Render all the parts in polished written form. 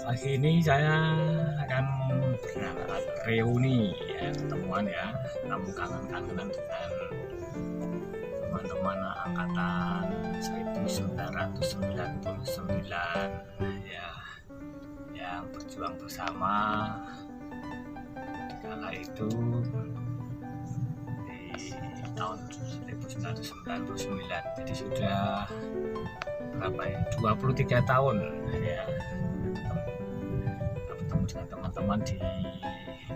Pagi ini saya akan berangkat reuni ya, ketemuan ya, namun kangen-kangenan dengan teman-teman angkatan 1999 ya, yang berjuang bersama di kala itu di tahun 1999. Jadi sudah berapa ya, 23 tahun ya bertemu dengan teman-teman di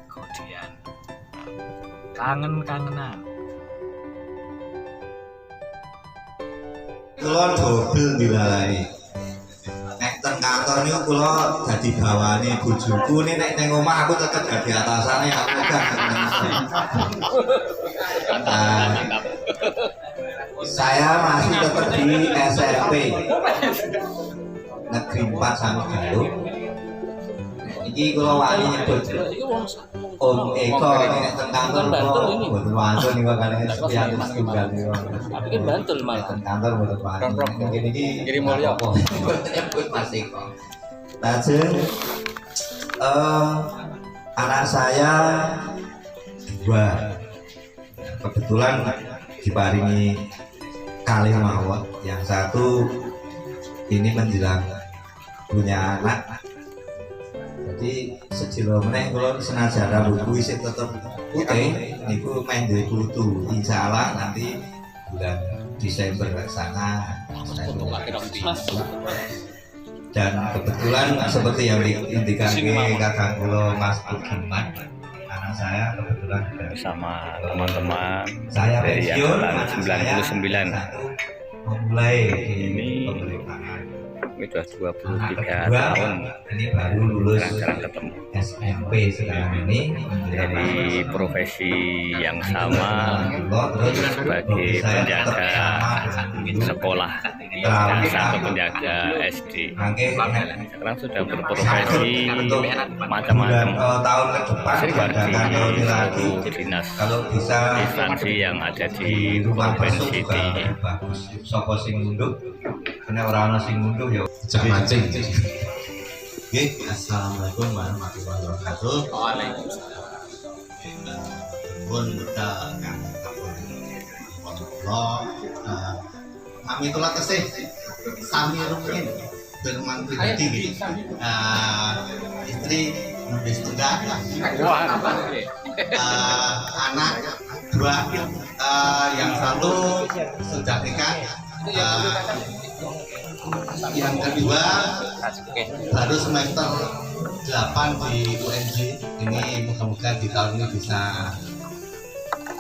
Kodian. Kangen-kangenan. Kula dobel dilalai. Nek teng kantor niku kula dadi bawane bojoku, nek ning omah aku tetep dadi atasane aku kan. Saya masih tetap di SMP Negeri 4 Samigaluh. Iki kula wani nyebut Om Eko nek teng kantor mboten wantun niku kalih sepian tunggal niku. Tapi kan Bantul malah. Teng kantor mboten wantun. Mungkin iki Kirim Mulya. nyebut Mas Eko. Lajeng anak saya dua kebetulan diparingi kalih mawon. Yang satu ini menjelang punya anak. Jadi sejelo meneh kula senajan rambutku isih tetep putih niku meh duwe putu. Insyaallah nanti bulan Desember sana. Dan kebetulan seperti yang diindikasi kakak kula Mas Budiman, anak saya kebetulan Bersama teman-teman saya dari pensiun, angkatan 99. memulai Ini pemerintahan. Ini sudah 23 Kedua, tahun ini baru lulus jarang-jarang ketemu. SMP sekarang ini Dari profesi yang sama sebagai penjaga sekolah dan satu penjaga SD. Sekarang sudah berprofesi macam-macam. Tahun ke depan Sering di lagi dinas kalau bisa instansi yang ada di provinsi di bagus. Sopo sing ngunduk, kena orang sing ngunduk ya. Jangan mancing. Oke, assalamualaikum warahmatullahi wabarakatuh. Waalaikumsalam. Pun kita kang kapur Allah. Kami itulah tesih sami rumiyin berman pribadi gitu. Istri nulis tunggal, anak dua, yang satu sudah nikah, yang kedua baru semester 8 di UNJ. Ini moga-moga di tahun ini bisa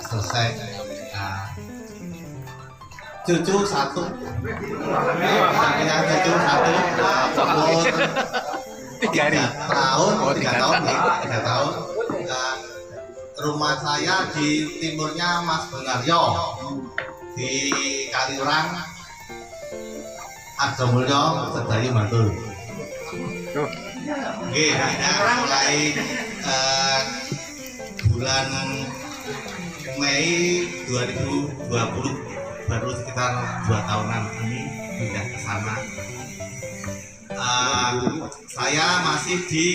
selesai. Cucu satu, punya cucu satu, umur 3 tahun, 3 tahun. Rumah saya di timurnya Mas Benaryo di Kaliurang, Arjomulyo, Sedayu, Bantul. Oke, nah, mulai bulan Mei 2020 baru sekitar 2 tahunan ini pindah ke sana. Saya masih di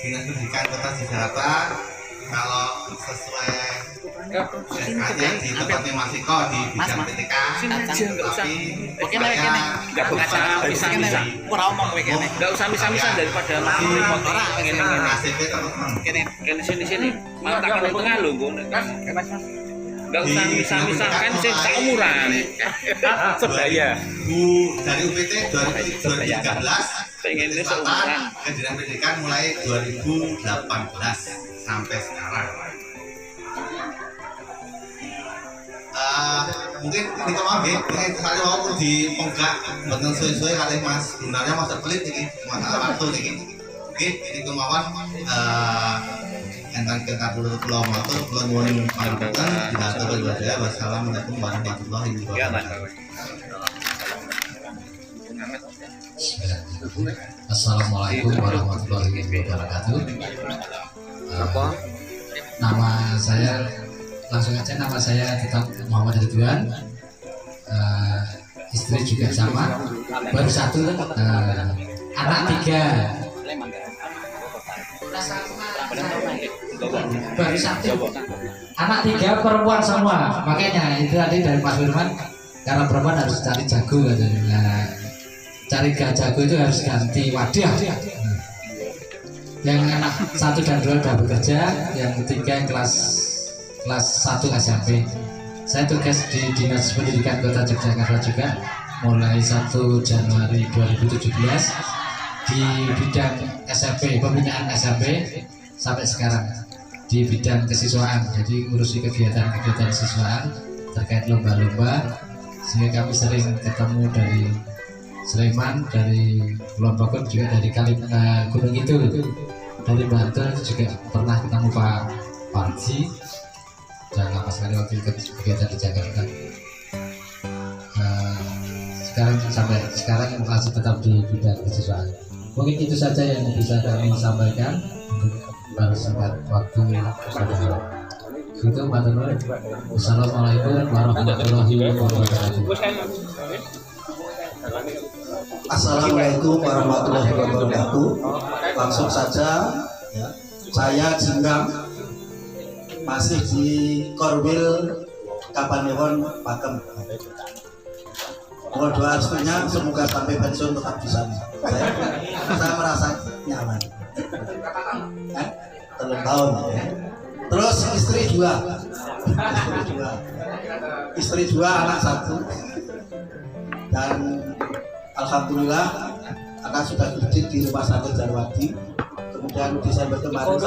Dinas Pendidikan Kota Jakarta. Kalau sesuai SK-nya di tempatnya Mas Iko di bidang PTK, tapi Nggak usah kurang omong kowe kene. Nggak usah misah-misah daripada masih remote orang ngene. ACP teman-teman. Kene sini. Malah tak tengah lho nggo. Nggak usah misah-misah kan sing seumuran. Sebaya. Dari UPT 2013 pengen ini seumuran. ke Dinas Pendidikan mulai 2018 sampai sekarang. Mungkin ini kemana ini kali mau di ponggak betul suwe-suwe kali Mas sebenarnya Mas pelit ini masalah waktu ini. Oke, ini kemauan enten kita pulau motor pulau nuwun panjenengan dinatur ibadah. Wassalamualaikum warahmatullahi wabarakatuh. Assalamualaikum warahmatullahi wabarakatuh. Nama saya langsung aja, nama saya tetap Muhammad Ridwan. Istri juga sama, baru satu, anak 3. baru satu, anak 3 perempuan semua. Makanya itu tadi dari Mas Firman, karena perempuan harus cari jago katanya. Nah, cari jago itu harus ganti wadah. Yang anak 1 dan 2 sudah bekerja, yang 3 kelas 1 SMP. Saya tugas di Dinas Pendidikan Kota Yogyakarta juga mulai 1 Januari 2017 di bidang SMP, pembinaan SMP sampai sekarang di bidang kesiswaan. Jadi ngurusi kegiatan-kegiatan siswaan terkait lomba-lomba, sehingga kami sering ketemu dari Sleman, dari Kulon Progo, juga dari Gunung Kidul, dari Bantul juga pernah ketemu Pak Parji. Jangan lama sekali waktu ikut kegiatan di Jakarta. Sekarang sampai sekarang masih tetap di bidang kesiswaan. Mungkin itu saja yang bisa kami sampaikan untuk singkat waktu pada itu. Pak Tenur. Assalamualaikum warahmatullahi wabarakatuh. Assalamualaikum warahmatullahi wabarakatuh. Langsung saja ya. Saya Jinggang, masih di Korwil Kapanewon Pakem. Mohon doa restunya semoga sampai pensiun tetap di sana. Saya merasa nyaman. 3 tahun ya. Terus istri 2, anak 1, dan alhamdulillah anak sudah dididik di Rumah Sakit Jarwadi. Kemudian Desember kemarin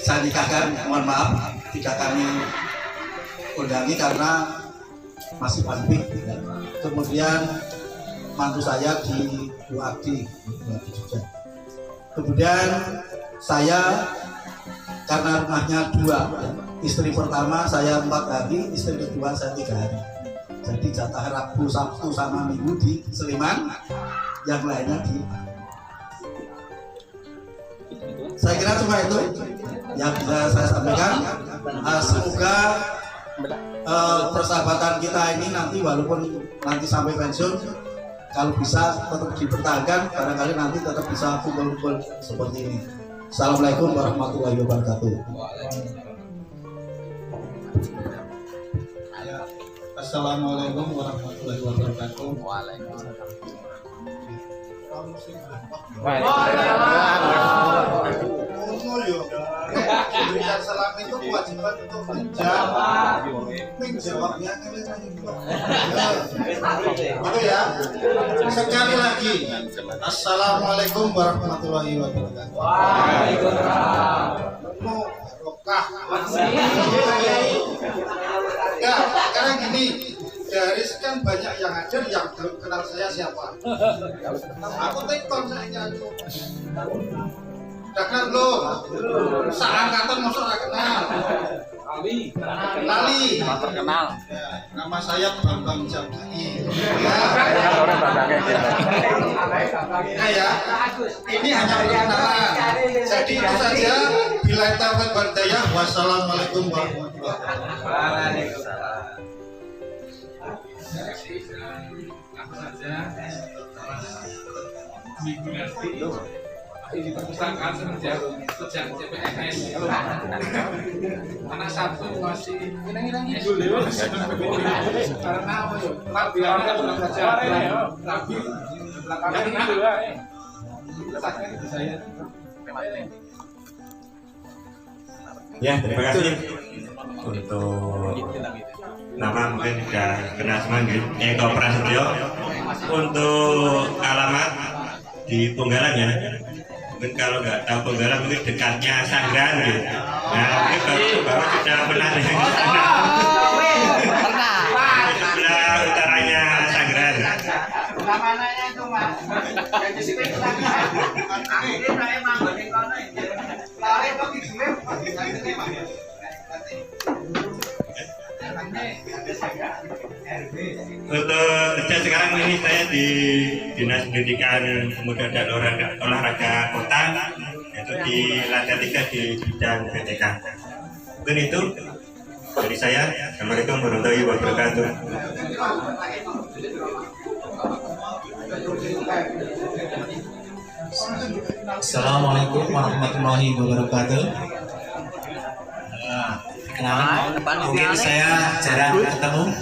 saya nikahkan, mohon maaf tidak kami undangi karena masih pandemi. Kemudian mantu saya di Buadi juga. Kemudian saya karena rumahnya 2, istri pertama saya 4 hari, istri kedua saya 3 hari. Jadi jatah Rabu, Sabtu sama Minggu di Sleman, yang lainnya di. Saya kira cuma itu yang bisa saya sampaikan. Semoga persahabatan kita ini nanti walaupun nanti sampai pensiun, kalau bisa tetap dipertahankan, barangkali nanti tetap bisa kumpul-kumpul seperti ini. Assalamualaikum warahmatullahi wabarakatuh. Assalamualaikum warahmatullahi wabarakatuh. Berikan salam itu kewajiban untuk menjawab. Menjawabnya itu ya. Sekali lagi, Assalamualaikum warahmatullahi wabarakatuh. Ya, sekarang gini, dari sekian banyak yang hadir yang belum kenal saya siapa. Aku tekon saya udah kenal belum? Seangkatan masuk gak kenal. Lali. Terkenal. Ya, nama saya Bambang Jambi. Ya, ini hanya perkenalan. Jadi itu saja. Bila taufiq wal hidayah. Wassalamualaikum warahmatullahi wabarakatuh. Aku saja minggu nanti di perpustakaan sejak CPNS. Anak 1 masih karena apa ya? Biarnya kan belum baca tapi belakangnya saya. Ya, terima kasih untuk nama mungkin sudah kenal semua gitu. Eko Prasetyo. Untuk alamat di Punggalan ya. Mungkin kalau nggak tahu Punggalan mungkin dekatnya Sanggran gitu. Nah, mungkin baru sudah pernah dengan sana. Sebelah utaranya Sanggran. Mananya itu mas, jadi sih kita ini saya manggon di kono ini, lari kok di gue, Untuk kerja sekarang ini saya di Dinas Pendidikan Pemuda dan Olahraga Kota, yaitu di lantai 3 di bidang PTK. Mungkin itu dari saya. Assalamualaikum warahmatullahi wabarakatuh. Assalamualaikum warahmatullahi wabarakatuh. Kenalan, mungkin saya jarang ketemu,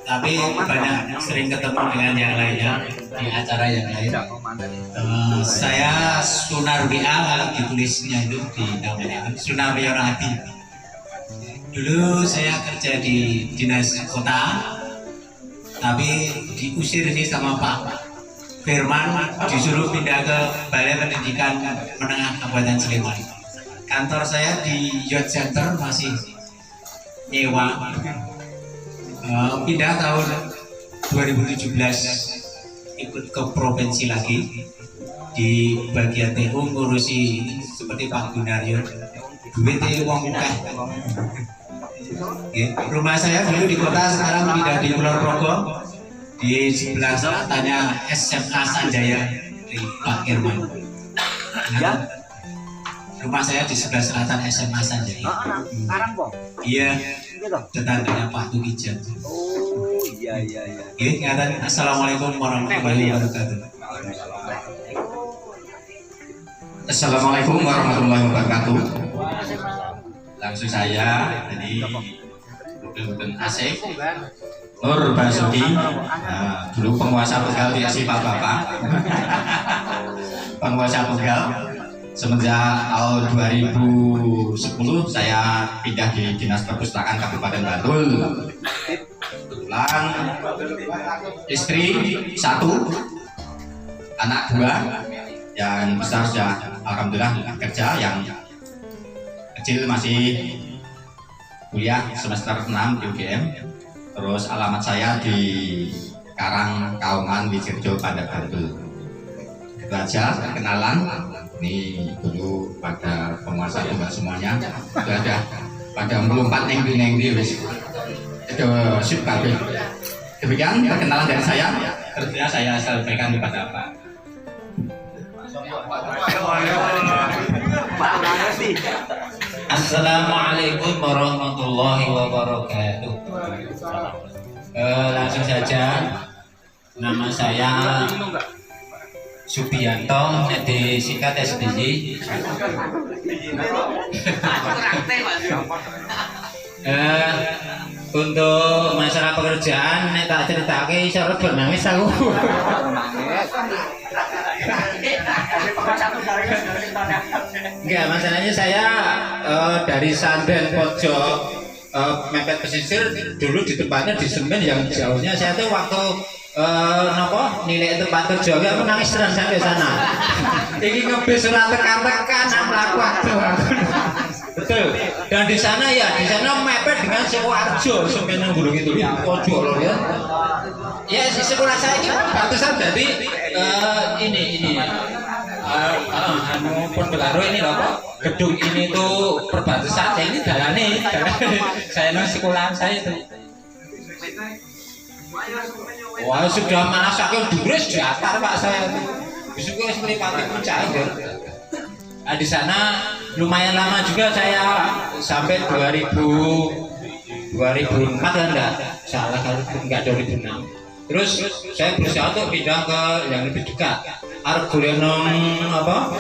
tapi sering ketemu dengan yang lainnya di acara yang lain. Saya Sunarbi'a, kalau ditulisnya itu di namanya Sunarbi'a Hati. Dulu saya kerja di dinas kota, tapi diusir sih sama Pak Firman, disuruh pindah ke Balai Pendidikan Menengah Kabupaten Sleman. Kantor saya di Youth Center masih nyewa. Pindah tahun 2017 ikut ke provinsi lagi di bagian TU ngurusi seperti Pak Gunaryo. Duitnya uang muka. Rumah saya dulu di kota, sekarang pindah di Kulon Progo. Di sebelah selatannya SMA Sanjaya di Pak Irman. Ya. Rumah saya di sebelah selatan SMA Sanjaya. Iya. Tetangganya Pak Tukijan. Oh iya. Assalamualaikum warahmatullahi wabarakatuh. Assalamualaikum warahmatullahi wabarakatuh. Langsung saya jadi Buten Asik Nur Basuki, dulu penguasa Tegal di Pak Bapak. Penguasa Tegal semenjak tahun 2010 saya pindah di Dinas Perpustakaan Kabupaten Bantul. Kebetulan istri 1, anak 2, yang besar sudah alhamdulillah kerja, yang kecil masih kuliah semester 6 di UGM. Terus alamat saya di Karang Kaungan Wijirjo pada Bantul. Itu aja perkenalan. Ini dulu pada penguasa Tunggal semuanya sudah ada pada 44 neng-neng wis. Itu sip kabeh. Demikian perkenalan dari saya. Terusnya saya sampaikan kepada Pak. Assalamualaikum warahmatullahi wabarakatuh. Langsung saja, nama saya Subianto, disingkat SBY. Untuk masalah pekerjaan, tak ceritake iso nangis aku. Enggak, masalahnya saya dari Sanden pojok mepet pesisir, dulu di tempatnya di Semen yang jauhnya. Saya tuh waktu nilai tempat kerja aku nangis terus sampai sana. Ini ngebis surat tekan-tekan mlaku aduh. Betul. Dan di sana mepet dengan Sukoharjo, Semen yang gunung itu. Pojok loh ya. Ya sekolah saya ini batasan dari ini Pondokaro ini loh Pak. Gedung ini tuh perbatasan, ini dalane saya nang sekolahan saya itu. Wah sudah mana sakit duris datar Pak saya itu. Besok seperti Pak Puncak. Nah, di sana lumayan lama juga saya sampai 2004 kan enggak salah kalau enggak 2006. Terus saya berusaha untuk pindah ke yang lebih dekat. Arep golekno apa?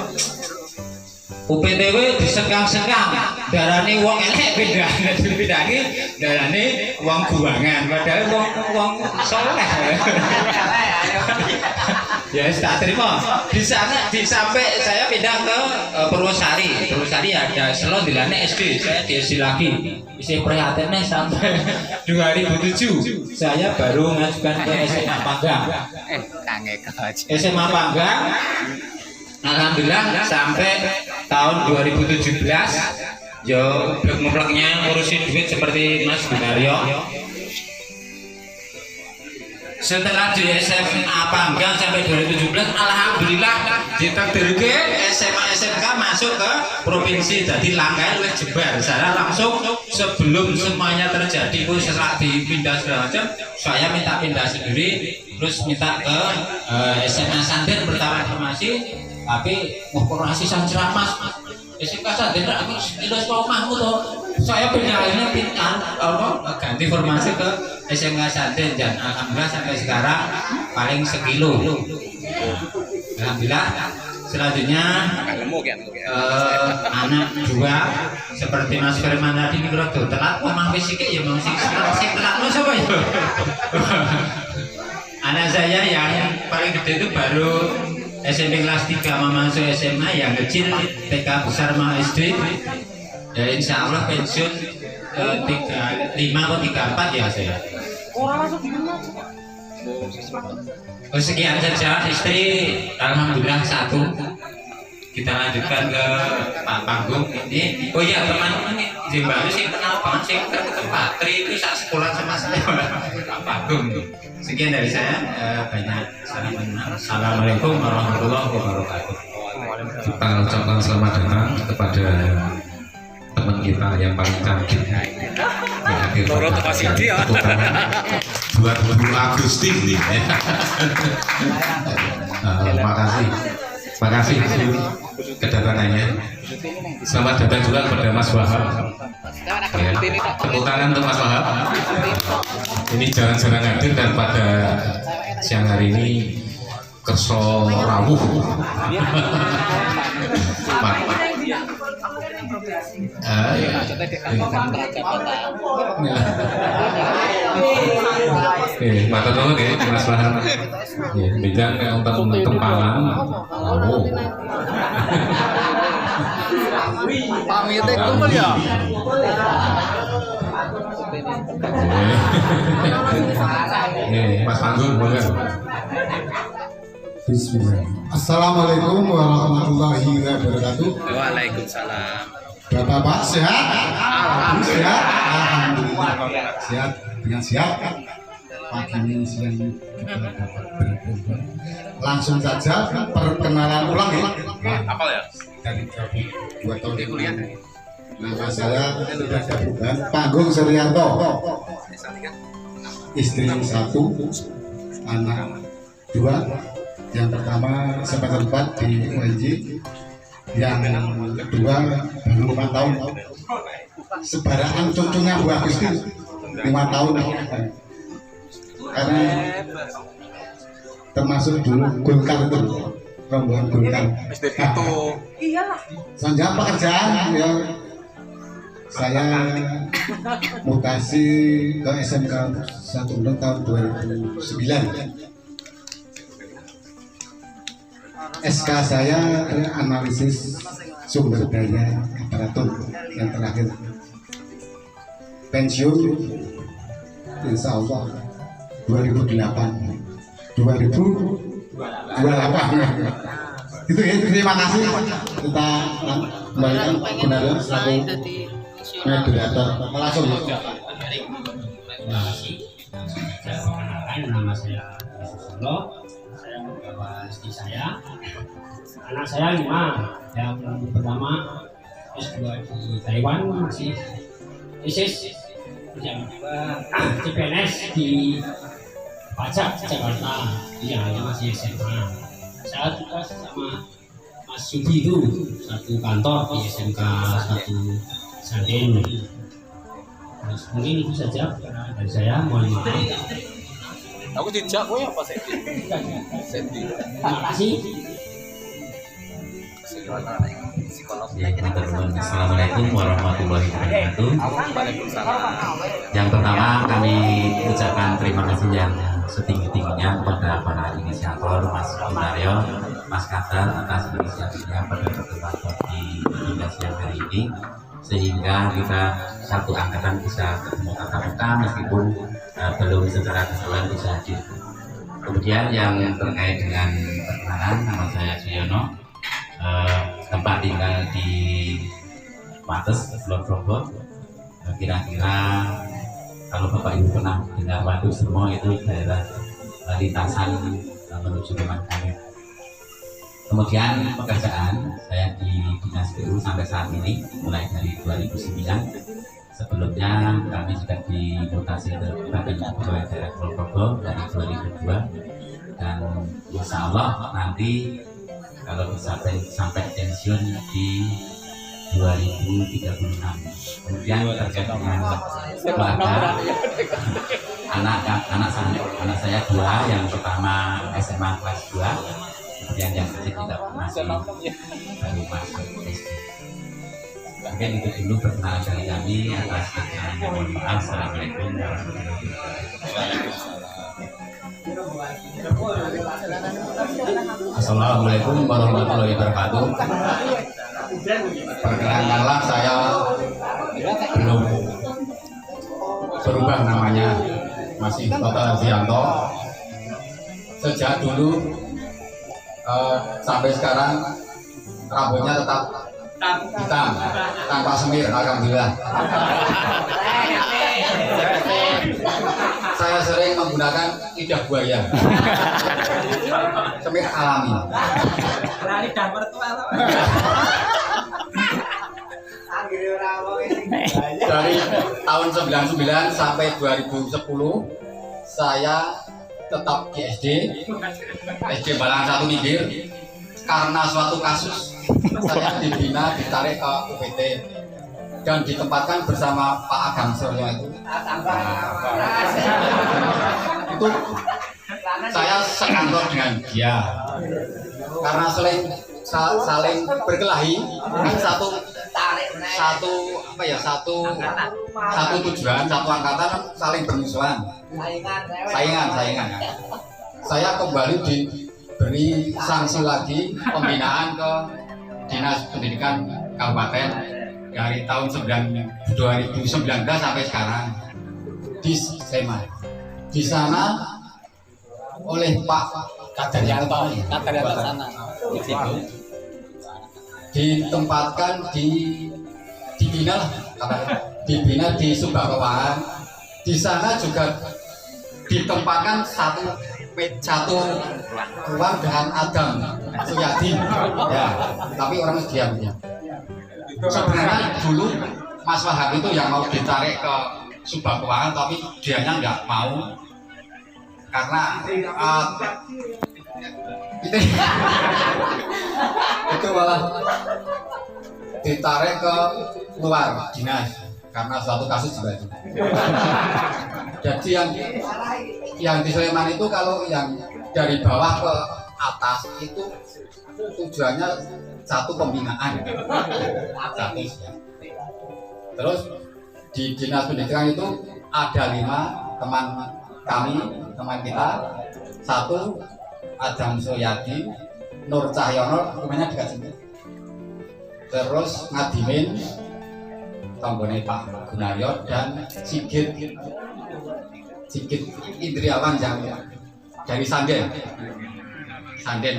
UPTW disengkang-sengkang, darane wong elek pindah, dipindahi darane wong buangan, padahal wong soleh. Ya tak terima. Di sana sampai saya pindah ke Purwosari. Purwosari ada selon dilane SD, saya di SD lagi. Isi prihatinnya sampai 2007 saya baru mengajukan ke SMA Panggang. SMA Panggang. Alhamdulillah sampai tahun 2017 yo muplaknya ngurusin duit seperti Mas Gunaryo. Setelah di SMA Panggang sampai 2017 alhamdulillah ditakdirke SMA SMK masuk ke provinsi, jadi langkahnya luwih jebar. Saya langsung sebelum semuanya terjadi itu setelah dipindah segala macam, saya minta pindah sendiri, terus minta ke SMA Sanden pertama informasi, tapi korporasi Sanceramah SMK Sanden aku ilos omahmu toh. Saya pindahnya ganti formasi ke SMK Sanden dan alhamdulillah sampai sekarang paling sekilo. Alhamdulillah. Selanjutnya anak dua seperti Mas Firman tadi ini kalau telat memang fisik ya memang sing telat lo siapa ya? Anak saya yang paling gede itu baru SMP kelas 3 mau masuk SMA, yang kecil TK besar mau SD. Ya insya Allah pensiun 35 atau 34 ya saya. Oh, sekian saja istri, alhamdulillah satu. Kita lanjutkan ke Pak Panggung ini. Oh iya teman-teman nih, Zimbabwe sih kenal banget sih Pak Tri itu saat sekolah sama saya Pak Panggung. Sekian dari saya, banyak salam. Assalamualaikum warahmatullahi wabarakatuh. Kita ucapkan selamat datang kepada teman kita yang paling cantik di akhir buat 2 Agustus nih. Makasih kedatangannya. Selamat datang juga kepada Mas Wahab. Ya, tepuk tangan untuk Mas Wahab. Ini jarang-jarang hadir dan pada siang hari ini kerso rawuh. Mata dulu deh Mas Wahab. Ya, beda kayak untuk kempalan. Oh. Pamit kumpul ya. Mas Panggung boleh. Bismillah. Assalamualaikum warahmatullahi wabarakatuh. Waalaikumsalam. Bapak sehat? Sehat? Alhamdulillah. Sehat dengan siap. Pagi ini siang ini kita dapat berkumpul. Langsung saja perkenalan ulang ya. Apa ya? Dari 2 tahun kuliah. Nama saya sudah gabungan Panggung Suryanto. Istri 1, anak 2. Yang pertama semester 4 di UNJ, yang kedua baru 5 tahun. Sebaraan cucunya Bu Agusti 5 tahun. Karena termasuk dulu Golkar itu, rombongan Golkar. Iyalah. Selanjutnya pekerjaan ya, saya mutasi ke SMK 1 tahun 2009. SK saya analisis sumber daya aparatur yang terakhir. Pensiun insya Allah 2028. Itu ya, terima kasih. Kita kembalikan Gunawan selaku moderator. Langsung. Terima kasih. Saya perkenalkan, nama saya Solo. Saya membawa istri saya. Anak saya 5. Yang pertama S2 di Taiwan, masih ISIS. Yang kedua CPNS di Pajak Jakarta, yang lainnya masih SMA. Saya juga sama Mas Sudi itu satu kantor di SMK 1 Sanden. Mungkin itu saja dari saya, mohon maaf. Aku dijak kowe apa sih? Terima kasih. Assalamualaikum warahmatullahi wabarakatuh. Yang pertama kami ucapkan terima kasih yang setinggi-tingginya kepada para inisiator Mas Bunaryo, Mas Kadar atas inisiatifnya pada pertemuan di Indonesia siang hari ini, sehingga kita satu angkatan bisa ketemu tatap muka meskipun belum secara keseluruhan bisa hadir. Kemudian yang terkait dengan perkenalan, nama saya Suyono, tempat tinggal di Wates, Kulon Progo. Kira-kira kalau Bapak Ibu pernah dengar Wates semua itu daerah lintasan menuju rumah kami. Kemudian pekerjaan saya di Dinas PU sampai saat ini mulai dari 2009. Sebelumnya kami juga dimutasi ke Badan Pegawai Daerah Kulon Progo dari 2002, dan insya Allah nanti kalau bisa sampai pensiun di 2036. Kemudian terkait dengan keluarga, anak saya 2, yang pertama SMA kelas 2, yang kecil kita masih baru masuk SD. Mungkin itu dulu perkenalan dari kami. Atas keterangannya mohon maaf. Assalamualaikum warahmatullahi wabarakatuh. Assalamualaikum warahmatullahi wabarakatuh. Perkenalkanlah, saya belum berubah namanya, masih Toto Hardianto. Sejak dulu sampai sekarang rambutnya tetap hitam tanpa semir, alhamdulillah. Saya sering menggunakan lidah buaya, semir alami. Dari tahun 99 sampai 2010 saya tetap di SD Balang 1 Minggir. Karena suatu kasus saya dibina, ditarik ke UPT dan ditempatkan bersama Pak Agam Suryo itu. Itu saya sekantor dengan dia karena saling berkelahi, kan satu tujuan, satu angkatan, saling bermusuhan, saingan. Saya kembali diberi sanksi lagi, pembinaan ke Dinas Pendidikan Kabupaten dari tahun 2019 sampai sekarang di SMA. Di sana oleh Pak Kadaryanto ditempatkan dibina di Subak Kewangan. Di sana juga ditempatkan satu ruang dengan Adam Suyadi, ya, tapi orang diamnya. Sebenarnya dulu Mas Wahab itu yang mau ditarik ke Subak Kewangan, tapi dianya nggak mau karena itu malah ditarik ke luar dinas karena suatu kasus juga itu. Jadi yang di Sleman itu kalau yang dari bawah ke atas itu tujuannya satu pembinaan. Terus di Dinas Pendidikan itu ada 5 teman kami, teman kita. 1 Adam Suyadi, Nur Cahyono, rumahnya dekat sini. Terus Ngadimin, Tanggone Pak Gunaryo, dan Sigit Indriawan yang dari Sanden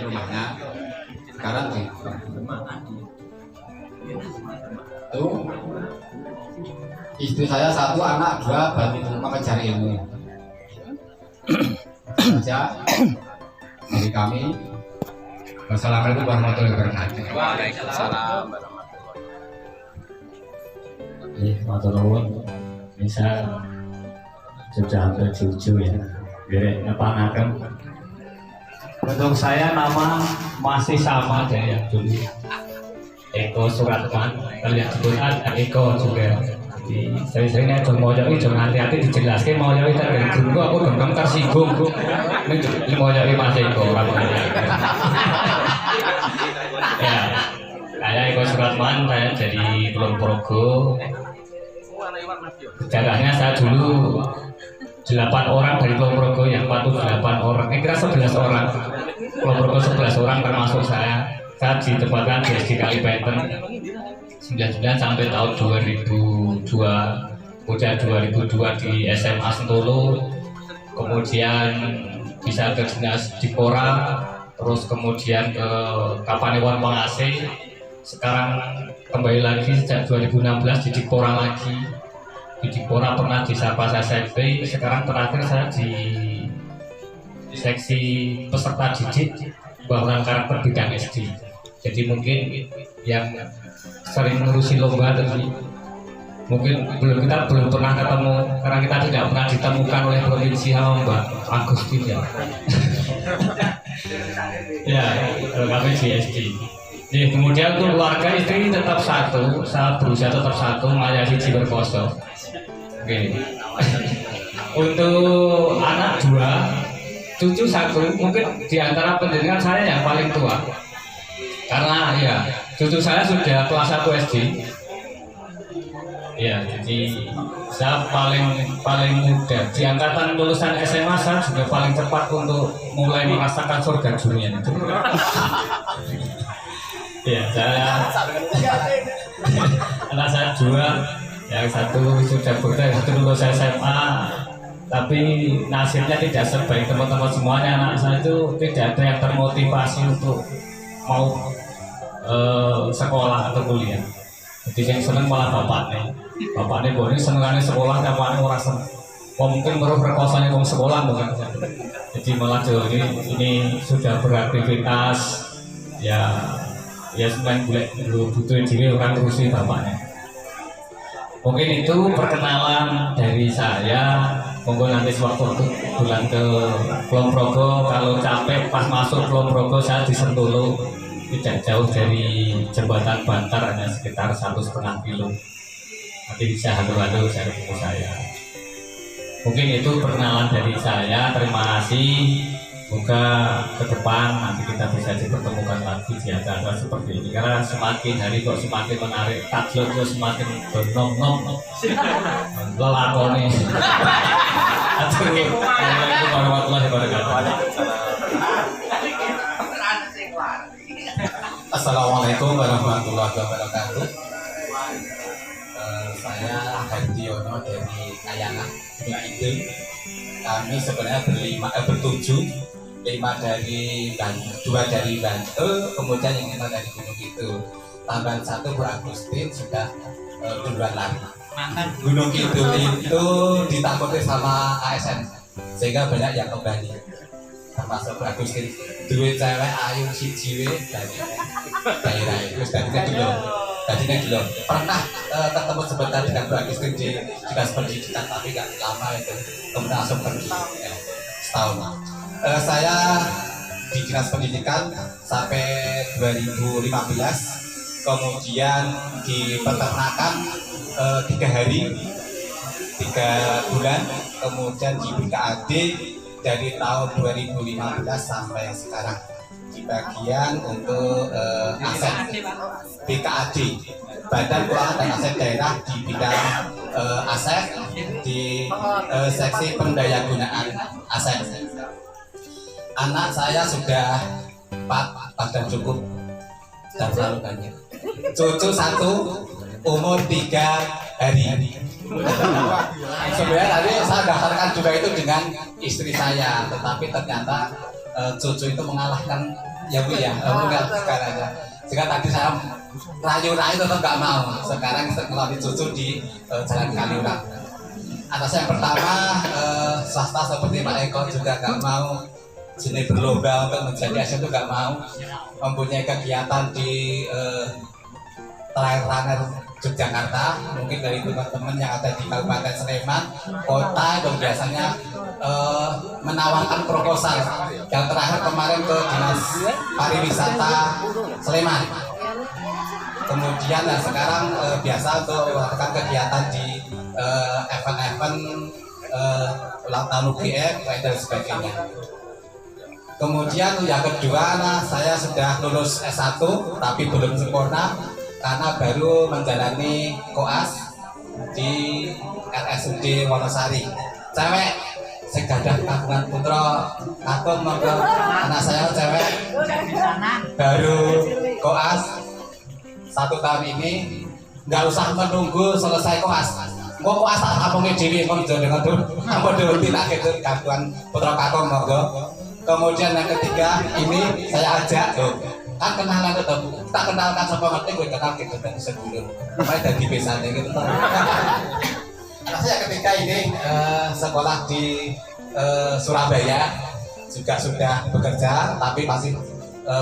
rumahnya. Sekarang di itu istri saya 1, anak 2, bantu mengejar ilmu. Saja dari kami. Wassalamualaikum warahmatullahi wabarakatuh. Waalaikumsalam. Bisa sudah hampir 7 ya. Untuk saya nama masih sama aja ya dulu. Eko Suratman, terlihat di Quran Eko juga. Jadi sering-seringnya mau jadi jangan hati-hati dijelaskan mau jadi dari guru aku gampang tersinggung. Ini mau jadi Mas Eko ya, saya Eko Suratman, saya jadi Kulon Progo. Sejarahnya saya dulu 8 orang dari Kulon Progo yang patuh 8 orang, kira 11 orang. Kulon Progo 11 orang termasuk saya. Saya ditempatkan di SD Kalibenten 99 sampai tahun 2002. Kemudian 2002 di SMA Sentolo, kemudian bisa ke dinas Dipora, terus kemudian ke Kapanewon Pengase. Sekarang kembali lagi sejak 2016 di Dipora lagi. Di Dipora pernah di Sapas SMP, sekarang terakhir saya di seksi peserta didik bangunan karakter bidang SD. Jadi mungkin yang sering ngurusi lomba tadi mungkin kita belum pernah ketemu karena kita tidak pernah ditemukan oleh provinsi sama Mbak Agustin ya. Ya, kalau kami di SD. Jadi kemudian untuk keluarga istri tetap satu, saya berusaha tetap satu, Maya Siji Berkoso. Oke. Untuk anak 2 itu cucu satu, mungkin di antara penjenengan saya yang paling tua. Karena ya cucu saya sudah kelas 1 SD. Ya, jadi saya paling muda. Di angkatan lulusan SMA saya juga paling cepat untuk mulai merasakan surga dunia itu. Ya, anak saya 2, yang satu sudah bekerja, yang satu lulus SMA. Tapi nasibnya tidak sebaik teman-teman semuanya. Anak saya itu tidak ada yang termotivasi untuk mau sekolah atau kuliah. Jadi yang seneng malah bapaknya boleh senengane sekolah, bapaknya orang seneng. Mungkin meruh rekosanya wong sekolah bukan. Jadi malah ini sudah beraktivitas ya sebenarnya butuh diri orang ngurusi bapaknya. Mungkin itu perkenalan dari saya. Monggo nanti sewaktu bulan ke Kulon Progo, kalau capek pas masuk Kulon Progo saya di Sentulu, tidak jauh dari jembatan Bantar, hanya sekitar 1,5 kilo. Nanti bisa halo-halo saya ketemu saya. Mungkin itu perkenalan dari saya. Terima kasih. Semoga ke depan nanti kita bisa dipertemukan lagi di acara seperti ini. Karena semakin hari kok semakin menarik, takluk kok semakin nom-nom lelakoni. Assalamualaikum warahmatullahi wabarakatuh. Assalamualaikum warahmatullahi wabarakatuh. Saya Hardiono dari Kayangan, Gunung Kidul. Kami sebenarnya bertujuh, 5 dari Bantul, 2 dari Bantul, kemudian yang 5 dari Gunung Kidul. Tambahan 1 Bu Agustin sudah duluan lari. Gunung Kidul itu ditakuti sama ASN, sehingga banyak yang kembali. Termasuk Bu Agustin, duit cewek ayu siji dari daerah itu, tadinya dulu pernah ketemu sebentar dengan Bu Agustin di dinas pendidikan, tapi nggak lama itu, kemudian langsung pergi setahun. Saya di dinas pendidikan sampai 2015, kemudian di peternakan 3 hari 3 bulan, kemudian di BKAD dari tahun 2015 sampai sekarang di bagian untuk aset BKAD, Badan Keuangan dan Aset Daerah, di bidang aset di seksi pendayagunaan aset. Anak saya sudah 4 dan cukup dan terlalu banyak. Cucu 1 umur 3 hari. Sebenarnya tadi saya daftarkan juga itu dengan istri saya, tetapi ternyata cucu itu mengalahkan ya Bu ya, enggak sekarang ya. Sehingga tadi saya rayu-rayu tetap nggak mau. Sekarang melalui cucu di Jalan Kaliurang. Anak saya yang pertama swasta seperti Pak Eko juga nggak mau. Sini berlomba untuk menjadi ASN itu nggak mau. Mempunyai kegiatan di Trail Runner Yogyakarta, mungkin dari teman-teman yang ada di Kabupaten Sleman, kota itu biasanya menawarkan proposal. Yang terakhir kemarin ke Dinas Pariwisata Sleman. Kemudian sekarang biasa untuk melakukan kegiatan di event-event ulang tahun UGM dan sebagainya. Kemudian yang kedua, saya sudah lulus S1 tapi belum sempurna karena baru menjalani koas di RSUD Wonosari. Cewek segadah kagungan putra, aku monggo anak saya cewek baru koas 1 tahun ini, nggak usah menunggu selesai koas. Kok koas tak rampungnya dewi, kok jangan tuh, kamu dulu tidak gitu kagungan putra kakung monggo. Kemudian yang ketiga ini saya ajak tuh, kan kenalan itu, kita kenalkan siapa ngerti gue kenal gitu dari sebelum, mulai dari biasanya gitu. Anak saya ketiga ini sekolah di Surabaya, juga sudah bekerja, tapi masih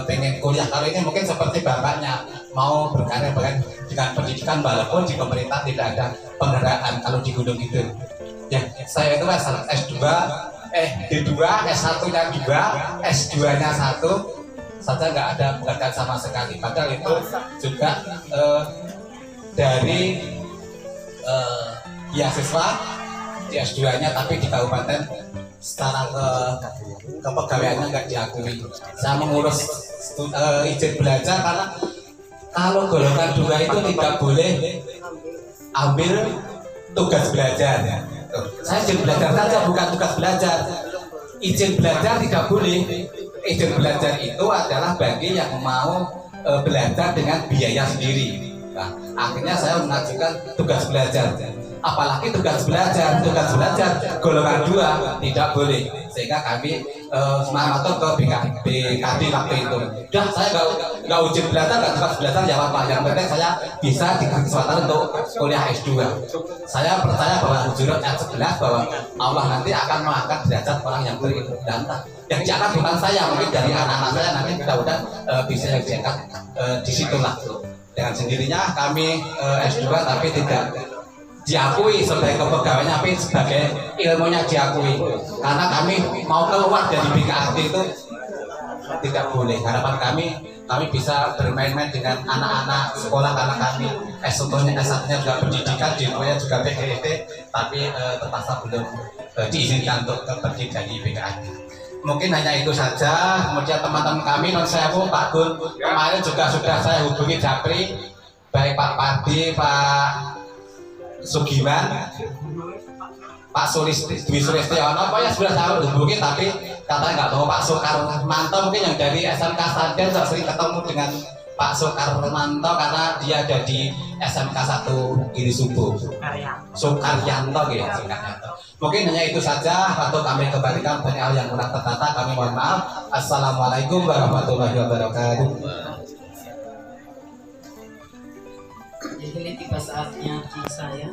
pengen kuliah. Kalau ini mungkin seperti bapaknya mau berkarya dengan pendidikan, walaupun di pemerintah tidak ada penghargaan kalau di Gunung Kidul. Ya, saya itu S2. D2, S1-nya 2, S2-nya 1 saja nggak ada penghargaan sama sekali. Padahal itu juga dari beasiswa di S2-nya, tapi di Kabupaten secara kepegawaiannya nggak diakui. Saya mengurus izin belajar karena kalau golongan 2 itu tidak boleh ambil tugas belajar. Saya izin belajar saja, bukan tugas belajar. Izin belajar tidak boleh. Izin belajar itu adalah bagi yang mau belajar dengan biaya sendiri. Nah, akhirnya saya mengajukan tugas belajar. Apalagi tugas belajar golongan 2 tidak boleh, sehingga kami semangat ke BKD waktu itu. Udah, saya nggak ujian belajar, nggak tugas belajar, ya apa, yang penting saya bisa dikasih kesempatan untuk kuliah S2. Saya percaya bahwa Hujurat ayat 11 bahwa Allah nanti akan mengangkat derajat orang yang berilmu, dan yang diangkat bukan saya, mungkin dari anak-anak saya nanti mudah-mudahan bisa yang diangkat disitulah. Dengan sendirinya kami S2 tapi tidak diakui sebagai kepegawaiannya, tapi sebagai ilmunya diakui, karena kami mau keluar dari BKD itu tidak boleh. Harapan kami bisa bermain-main dengan anak-anak sekolah, karena kami S1-nya juga pendidikan, D2-nya juga PGRT, tapi terpaksa belum diizinkan untuk pergi dari BKD. Mungkin hanya itu saja. Kemudian teman-teman kami non sewu, Pak Gun kemarin juga sudah saya hubungi Japri, baik Pak Pardi, Pak Sugiman, Pak Dwi Sulistiono, pokoknya sudah saya hubungi, tapi katanya nggak mau. Pak Soekarmanto mungkin yang dari SMK Sarden, saya sering ketemu dengan Pak Soekarmanto karena dia ada di SMK 1 Giri Subuh, Soekaryanto gitu singkatnya. Mungkin hanya itu saja. Waktu kami kembalikan banyak hal yang kurang tertata, kami mohon maaf. Assalamualaikum warahmatullahi wabarakatuh. Ini tiba saatnya di saya.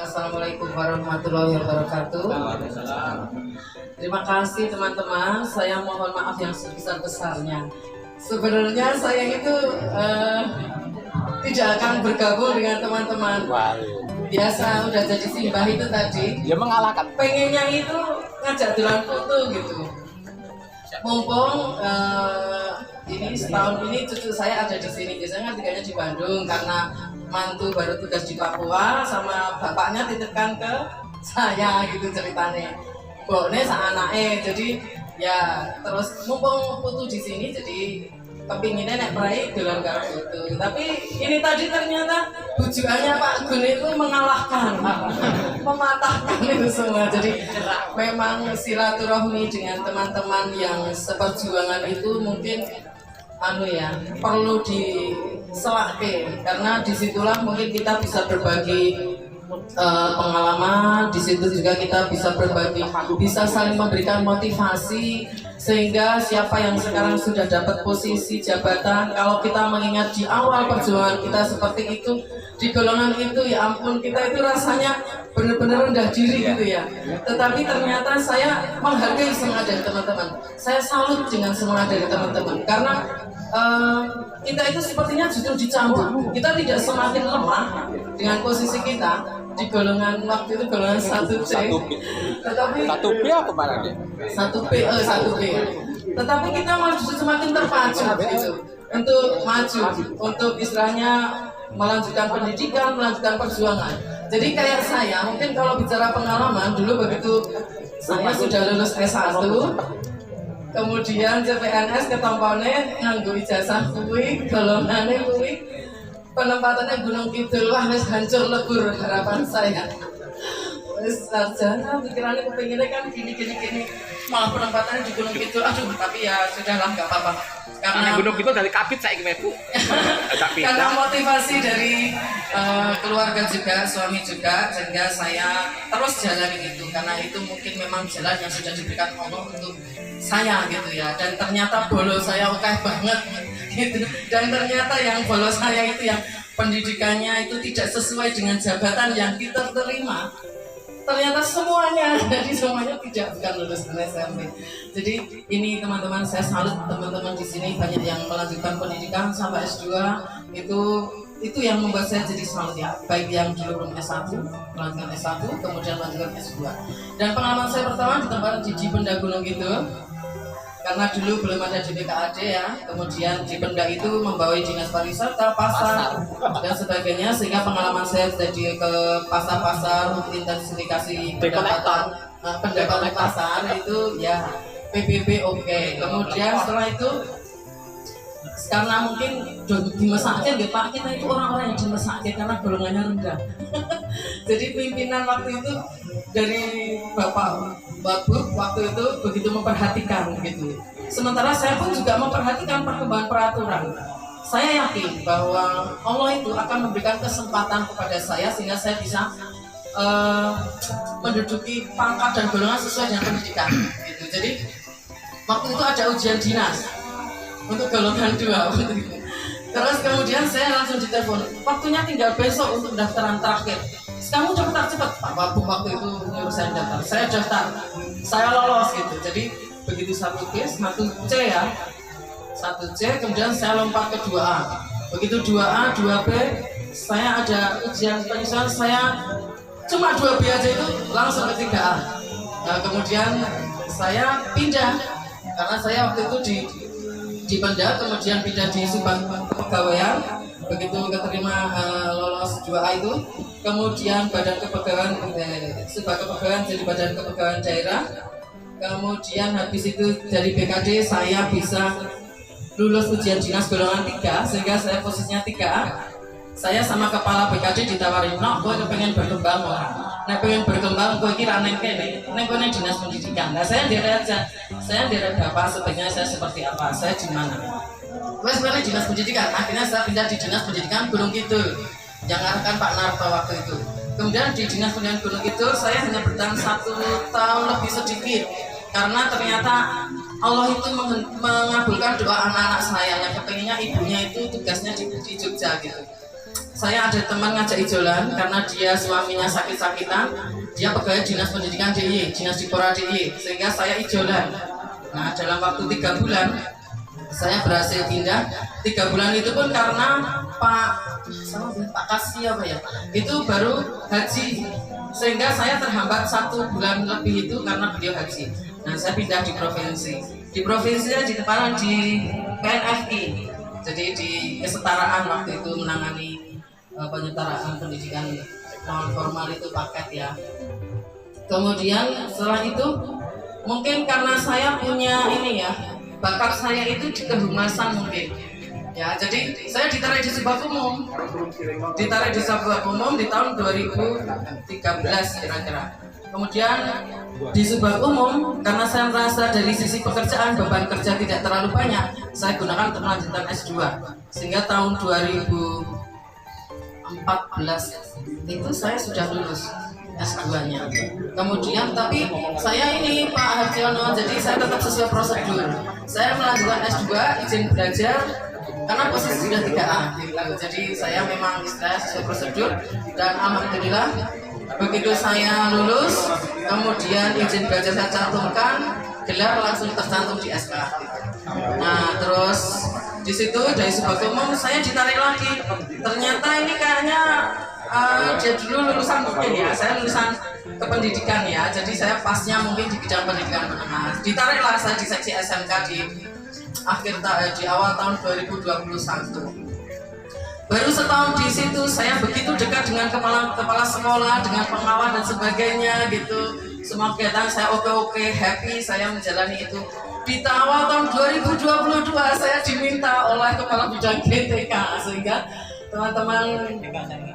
Assalamualaikum warahmatullahi wabarakatuh. Terima kasih teman-teman. Saya mohon maaf yang sebesar-besarnya. Sebenarnya saya itu tidak akan bergabung dengan teman-teman. Biasa udah jadi simbah itu tadi. Dia mengalahkan. Pengennya itu ngajak jalan foto gitu. Mumpung ini setahun ini cucu saya ada di sini, biasanya tinggalnya di Bandung karena mantu baru tugas di Papua, sama bapaknya titipkan ke saya gitu ceritanya. Bokne sa anake, jadi ya terus mumpung putu di sini jadi kepinginnya nek prai dolan karo foto. Tapi ini tadi ternyata bujukannya Pak Gun itu mengalahkan, mematahkan itu semua. Jadi memang silaturahmi dengan teman-teman yang seperjuangan itu mungkin perlu diselake, karena disitulah mungkin kita bisa berbagi pengalaman, di situ juga kita bisa berbagi, bisa saling memberikan motivasi, sehingga siapa yang sekarang sudah dapat posisi jabatan, kalau kita mengingat di awal perjuangan kita seperti itu di golongan itu, ya ampun, kita itu rasanya benar-benar rendah diri gitu ya. Tetapi ternyata saya menghargai semangat dari teman-teman, saya salut dengan semangat dari teman-teman, karena kita itu sepertinya justru dicambuk. Kita tidak semakin lemah dengan posisi kita di golongan waktu itu golongan 1C. Tetapi 1B apa mana deh? 1B. Tetapi kita malah justru semakin terpacu gitu untuk maju, untuk istilahnya melanjutkan pendidikan, melanjutkan perjuangan. Jadi kayak saya, mungkin kalau bicara pengalaman dulu begitu saya sudah lulus S1, kemudian CPNS ketompone nganggo ijazah kuwi, golongannya kuwi, penempatannya Gunung Kidul, wah wis hancur lebur harapan saya. Wis sarjana pikirannya kepinginnya kan gini, malah penempatannya di Gunung Kidul. Aduh, tapi ya sudahlah, nggak apa-apa. Karena Gunung Kidul dari Kapit saya Bu. Karena motivasi dari keluarga juga, suami juga, sehingga saya terus jalani itu, karena itu mungkin memang jalan yang sudah diberikan Allah untuk saya gitu ya. Dan ternyata bolos saya oke banget gitu. Dan ternyata yang bolos saya itu yang pendidikannya itu tidak sesuai dengan jabatan yang kita terima. Ternyata semuanya, jadi semuanya bukan lulusan SMP. Jadi ini teman-teman, saya salut teman-teman di sini banyak yang melanjutkan pendidikan sampai S2. Itu yang membuat saya jadi salut ya. Baik yang dulu belum S1, melanjutkan S1, kemudian melanjutkan S2. Dan pengalaman saya pertama di tempat di Benda Gunung gitu. karena dulu belum ada di BKAD ya, kemudian di Pemda itu membawa dinas pariwisata, pasar dan sebagainya, sehingga pengalaman saya jadi ke pasar-pasar untuk intensifikasi pendapatan pasar itu ya PBB oke. Kemudian setelah itu karena mungkin dimesakkan ya Pak, kita itu orang-orang yang dimesakkan karena golongannya rendah. Jadi pimpinan waktu itu dari Bapak Wagub waktu itu begitu memperhatikan gitu. Sementara saya pun juga memperhatikan perkembangan peraturan. Saya yakin bahwa Allah itu akan memberikan kesempatan kepada saya sehingga saya bisa menduduki pangkat dan golongan sesuai dengan pendidikan gitu. Jadi waktu itu ada ujian dinas untuk golongan 2 terus kemudian saya langsung ditelepon, waktunya tinggal besok untuk daftaran terakhir, kamu cepat Pak Wagub waktu itu nyuruh saya daftar, saya daftar, saya lolos gitu. Jadi begitu 1C ya, 1C kemudian saya lompat ke 2A, begitu 2A 2B saya ada ujian penyesuaian, saya cuma 2B aja itu langsung ke 3A. Nah, kemudian saya pindah karena saya waktu itu di Pemda, kemudian pindah di Subang Kepegawaian, begitu keterima lolos 2A itu, kemudian badan kepegawaian Subang Kepegawaian jadi badan kepegawaian daerah, kemudian habis itu dari BKD saya bisa lulus ujian dinas golongan 3 sehingga saya posisinya 3A. Saya sama kepala BKD ditawarin, no, gue pengen berkembang lah. Nah, pengen berkembang, gue kira neng dinas pendidikan. Nah, saya direct aja, saya direct bapak sebaiknya saya seperti apa, saya di mana. Gue sebenarnya dinas pendidikan, akhirnya saya pindah di dinas pendidikan Gunung Kidul, yang arahkan Pak Narto waktu itu. Kemudian di dinas pendidikan Gunung Kidul saya hanya bertahan 1 tahun lebih sedikit, karena ternyata Allah itu mengabulkan doa anak-anak saya yang kepengennya ibunya itu tugasnya di Jogja gitu. Saya ada teman ngajak ijolan karena dia suaminya sakit-sakitan, dia pegawai dinas pendidikan DIY, dinas Dipora DIY, sehingga saya ijolan. Nah, dalam waktu 3 bulan saya berhasil pindah. 3 bulan itu pun karena Pak Kasih apa ya, itu baru haji, sehingga saya terhambat 1 bulan lebih itu karena beliau haji. Nah, saya pindah di provinsi. Di provinsinya di depan di PNFI, jadi di kesetaraan waktu itu menangani penyetaraan pendidikan non formal itu paket ya. Kemudian setelah itu mungkin karena saya punya ini ya, bakat saya itu di kehumasan mungkin ya, jadi saya ditarik di Subak Umum di tahun 2013 kira-kira. Kemudian di Subak Umum karena saya merasa dari sisi pekerjaan beban kerja tidak terlalu banyak, saya gunakan untuk melanjutkan S2 sehingga tahun 2014 itu saya sudah lulus S2-nya. Kemudian tapi saya ini Pak Harjono, jadi saya tetap sesuai prosedur. Saya melanjutkan S2 izin belajar karena posisi sudah 3A gitu. Jadi saya memang istilahnya sesuai prosedur dan alhamdulillah begitu saya lulus, kemudian izin belajar saya cantumkan, gelar langsung tercantum di SK. Nah, terus di situ dari Subak Umum saya ditarik lagi. Ternyata ini kayaknya dia dulu lulusan mungkin ya, saya lulusan kependidikan ya. Jadi saya pasnya mungkin di bidang pendidikan menengah. Ditariklah saya di seksi SMK di awal tahun 2021. Baru setahun di situ saya begitu dekat dengan kepala sekolah, dengan pengawas dan sebagainya gitu. Semua kegiatan saya oke, happy saya menjalani itu. Di awal tahun 2022 saya diminta oleh kepala bidang GTK sehingga teman-teman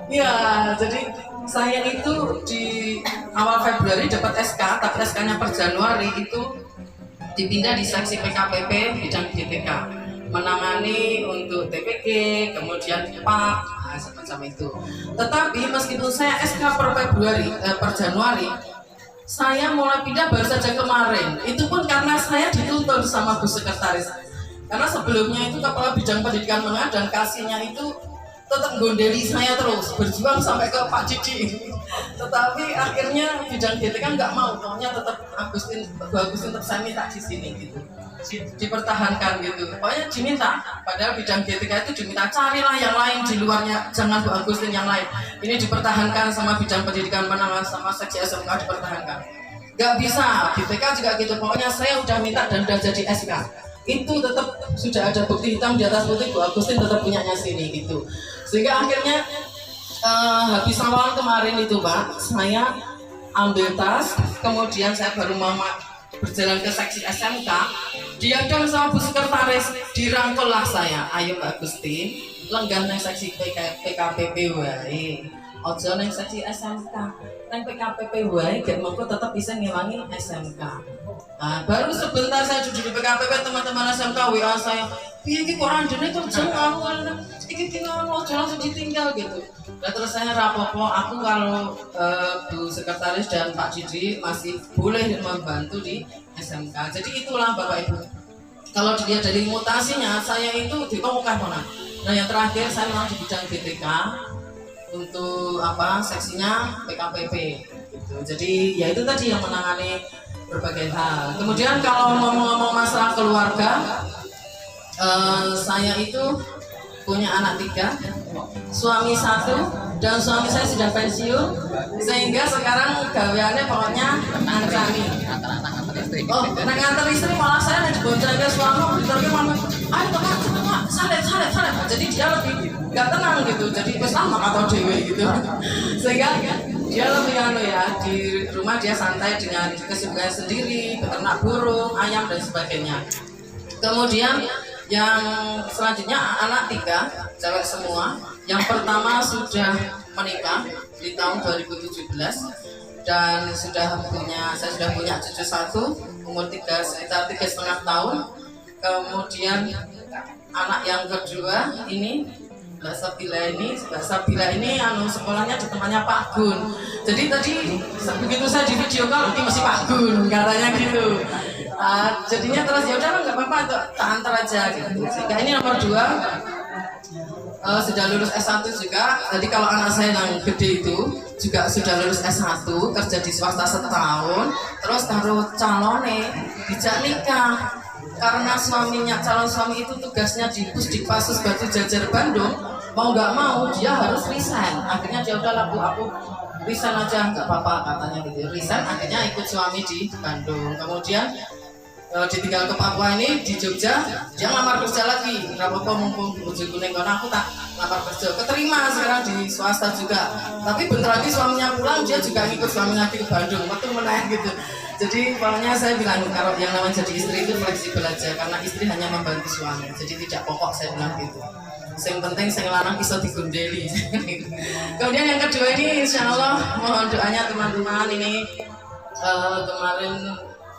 ya, jadi saya itu di awal Februari dapat SK, tapi SK-nya per Januari itu dipindah di seksi PKPP bidang GTK, menangani untuk TPG, kemudian PAK, nah, semacam itu. Tetapi meskipun saya SK per Januari, saya mulai pindah baru saja kemarin. Itu pun karena saya dituntun sama Bu Sekretaris. Karena sebelumnya itu kepala bidang pendidikan menengah dan kasihnya itu tetap gondeli saya terus, berjuang sampai ke Pak Didi. Tetapi akhirnya bidang GTK nggak mau, maunya tetap Bu Agustin tetap saya minta di sini gitu. Dipertahankan gitu, pokoknya diminta. Padahal bidang GTK itu diminta carilah yang lain di luarnya, jangan Bu Agustin yang lain. Ini dipertahankan sama bidang pendidikan menengah sama seksi SMK dipertahankan. nggak bisa. BPK juga gitu, pokoknya saya udah minta dan udah jadi SK, itu tetap sudah ada bukti hitam di atas putih, Bu Agustin tetap punyanya sini gitu. Sehingga akhirnya habis awal kemarin itu Pak, saya ambil tas, kemudian saya baru mau berjalan ke seksi SMK, diadang sama Bu Sekretaris, dirangkullah saya, ayo Mbak Agustin, lenggah nang seksi PKPP wae, ojo nang seksi SMK, nang PKPP wae, biar mongko tetap bisa ngilangi SMK. Nah, baru sebentar saya duduk di PKPP, teman-teman SMK WA saya, iya ini kok randene kerja kamu, ini tinggal ojo langsung ditinggal gitu. Nah, terus saya rapopo, aku kalau Bu Sekretaris dan Pak Didi masih boleh membantu di SMK. Jadi itulah Bapak Ibu. Kalau dilihat dari mutasinya, saya itu di Pamekasan. Nah, yang terakhir saya memang di bidang BPK untuk apa seksinya PKPP. Gitu. Jadi ya itu tadi yang menangani berbagai hal. Kemudian kalau ngomong-ngomong masalah keluarga, saya itu punya anak 3, suami 1, dan suami saya sudah pensiun, sehingga sekarang gaweannya pokoknya ngantrani. Oh, ngantar istri malah saya dibonceng ke suami, diterima mama, ayo teman, salet. Jadi dia lebih nggak tenang gitu, jadi kesama atau dewe gitu, sehingga dia lebih di rumah dia santai dengan kesibukan sendiri, beternak burung, ayam dan sebagainya. Kemudian yang selanjutnya anak 3, cewek semua. Yang pertama sudah menikah di tahun 2017 dan saya sudah punya cucu 1 umur sekitar 3,5 tahun. Kemudian anak yang kedua ini Mbak Sabila ini sekolahnya di tempatnya Pak Gun. Jadi tadi begitu saya di video call ini masih Pak Gun katanya gitu. Jadinya terus ya udah nggak apa-apa, tak antar aja gitu. Sehingga ini nomor 2 sudah lulus S1 juga. Jadi kalau anak saya yang gede itu juga sudah lulus S1, kerja di swasta setahun, terus taruh calonnya dijak nikah. Karena calon suami itu tugasnya di Pusdikpasus Batu Jajar Bandung, mau nggak mau dia harus resign. Akhirnya dia udah aku resign aja, nggak apa-apa katanya gitu. Resign, akhirnya ikut suami di Bandung. Kemudian ditinggal ke Papua ini di Jogja, dia ngelamar kerja lagi. Kenapa mumpung ujung kuning karena aku tak ngelamar kerja, keterima sekarang di swasta juga. Tapi bentar lagi suaminya pulang, dia juga ikut suami lagi ke Bandung, waktu menaik gitu. Jadi pokoknya saya bilang kalau yang namanya jadi istri itu fleksibel aja, karena istri hanya membantu suami, jadi tidak pokok saya bilang gitu. Yang penting saya lanang bisa digundeli. Kemudian yang kedua ini insya Allah mohon doanya teman-teman ini kemarin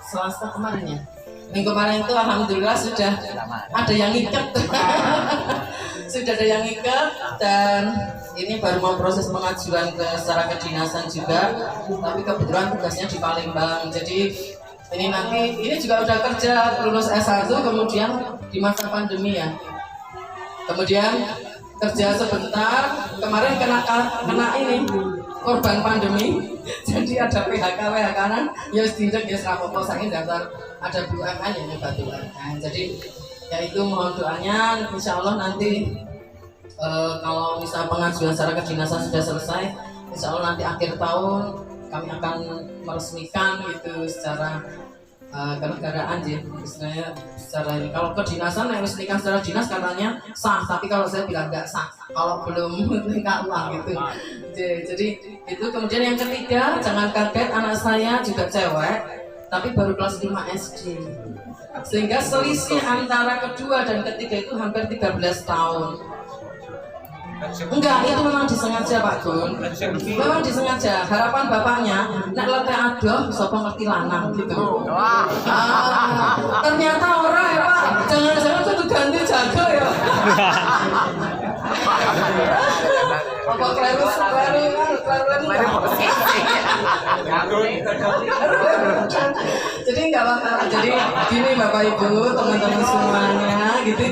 Selasa kemarin ya. Minggu kemarin itu alhamdulillah sudah ada yang ikat. Sudah ada yang ikat dan ini baru mau proses pengajuan secara kedinasan juga. Tapi kebetulan tugasnya di Palembang. Jadi ini juga udah kerja lulus S1 kemudian di masa pandemi ya. Kemudian kerja sebentar, kemarin kena ini korban pandemi, jadi ada PHK kanan, ya sedikit ya serapopo saking daftar ada BUMN ya nyoba BUMN. Jadi ya itu mohon doanya, insya Allah nanti kalau misal pengajuan secara kedinasan sudah selesai, insya Allah nanti akhir tahun kami akan meresmikan gitu secara kenegaraan ya, istilahnya secara ini. Kalau kedinasan yang resmikan secara dinas katanya sah, tapi kalau saya bilang nggak sah kalau belum tingkat uang gitu. Jadi itu. Kemudian yang ketiga, jangan kaget anak saya juga cewek tapi baru kelas 5 SD, sehingga selisih antara kedua dan ketiga itu hampir 13 tahun. Enggak, itu memang disengaja Pak Gun. Memang disengaja. Harapan bapaknya, nek lete adoh, sapa ngerti lanang gitu. Ternyata orang ya Pak. Jangan-jangan kudu ganti jago ya. Apa kleru. Jadi enggak apa-apa. Jadi gini Bapak Ibu, teman-teman semuanya gitu.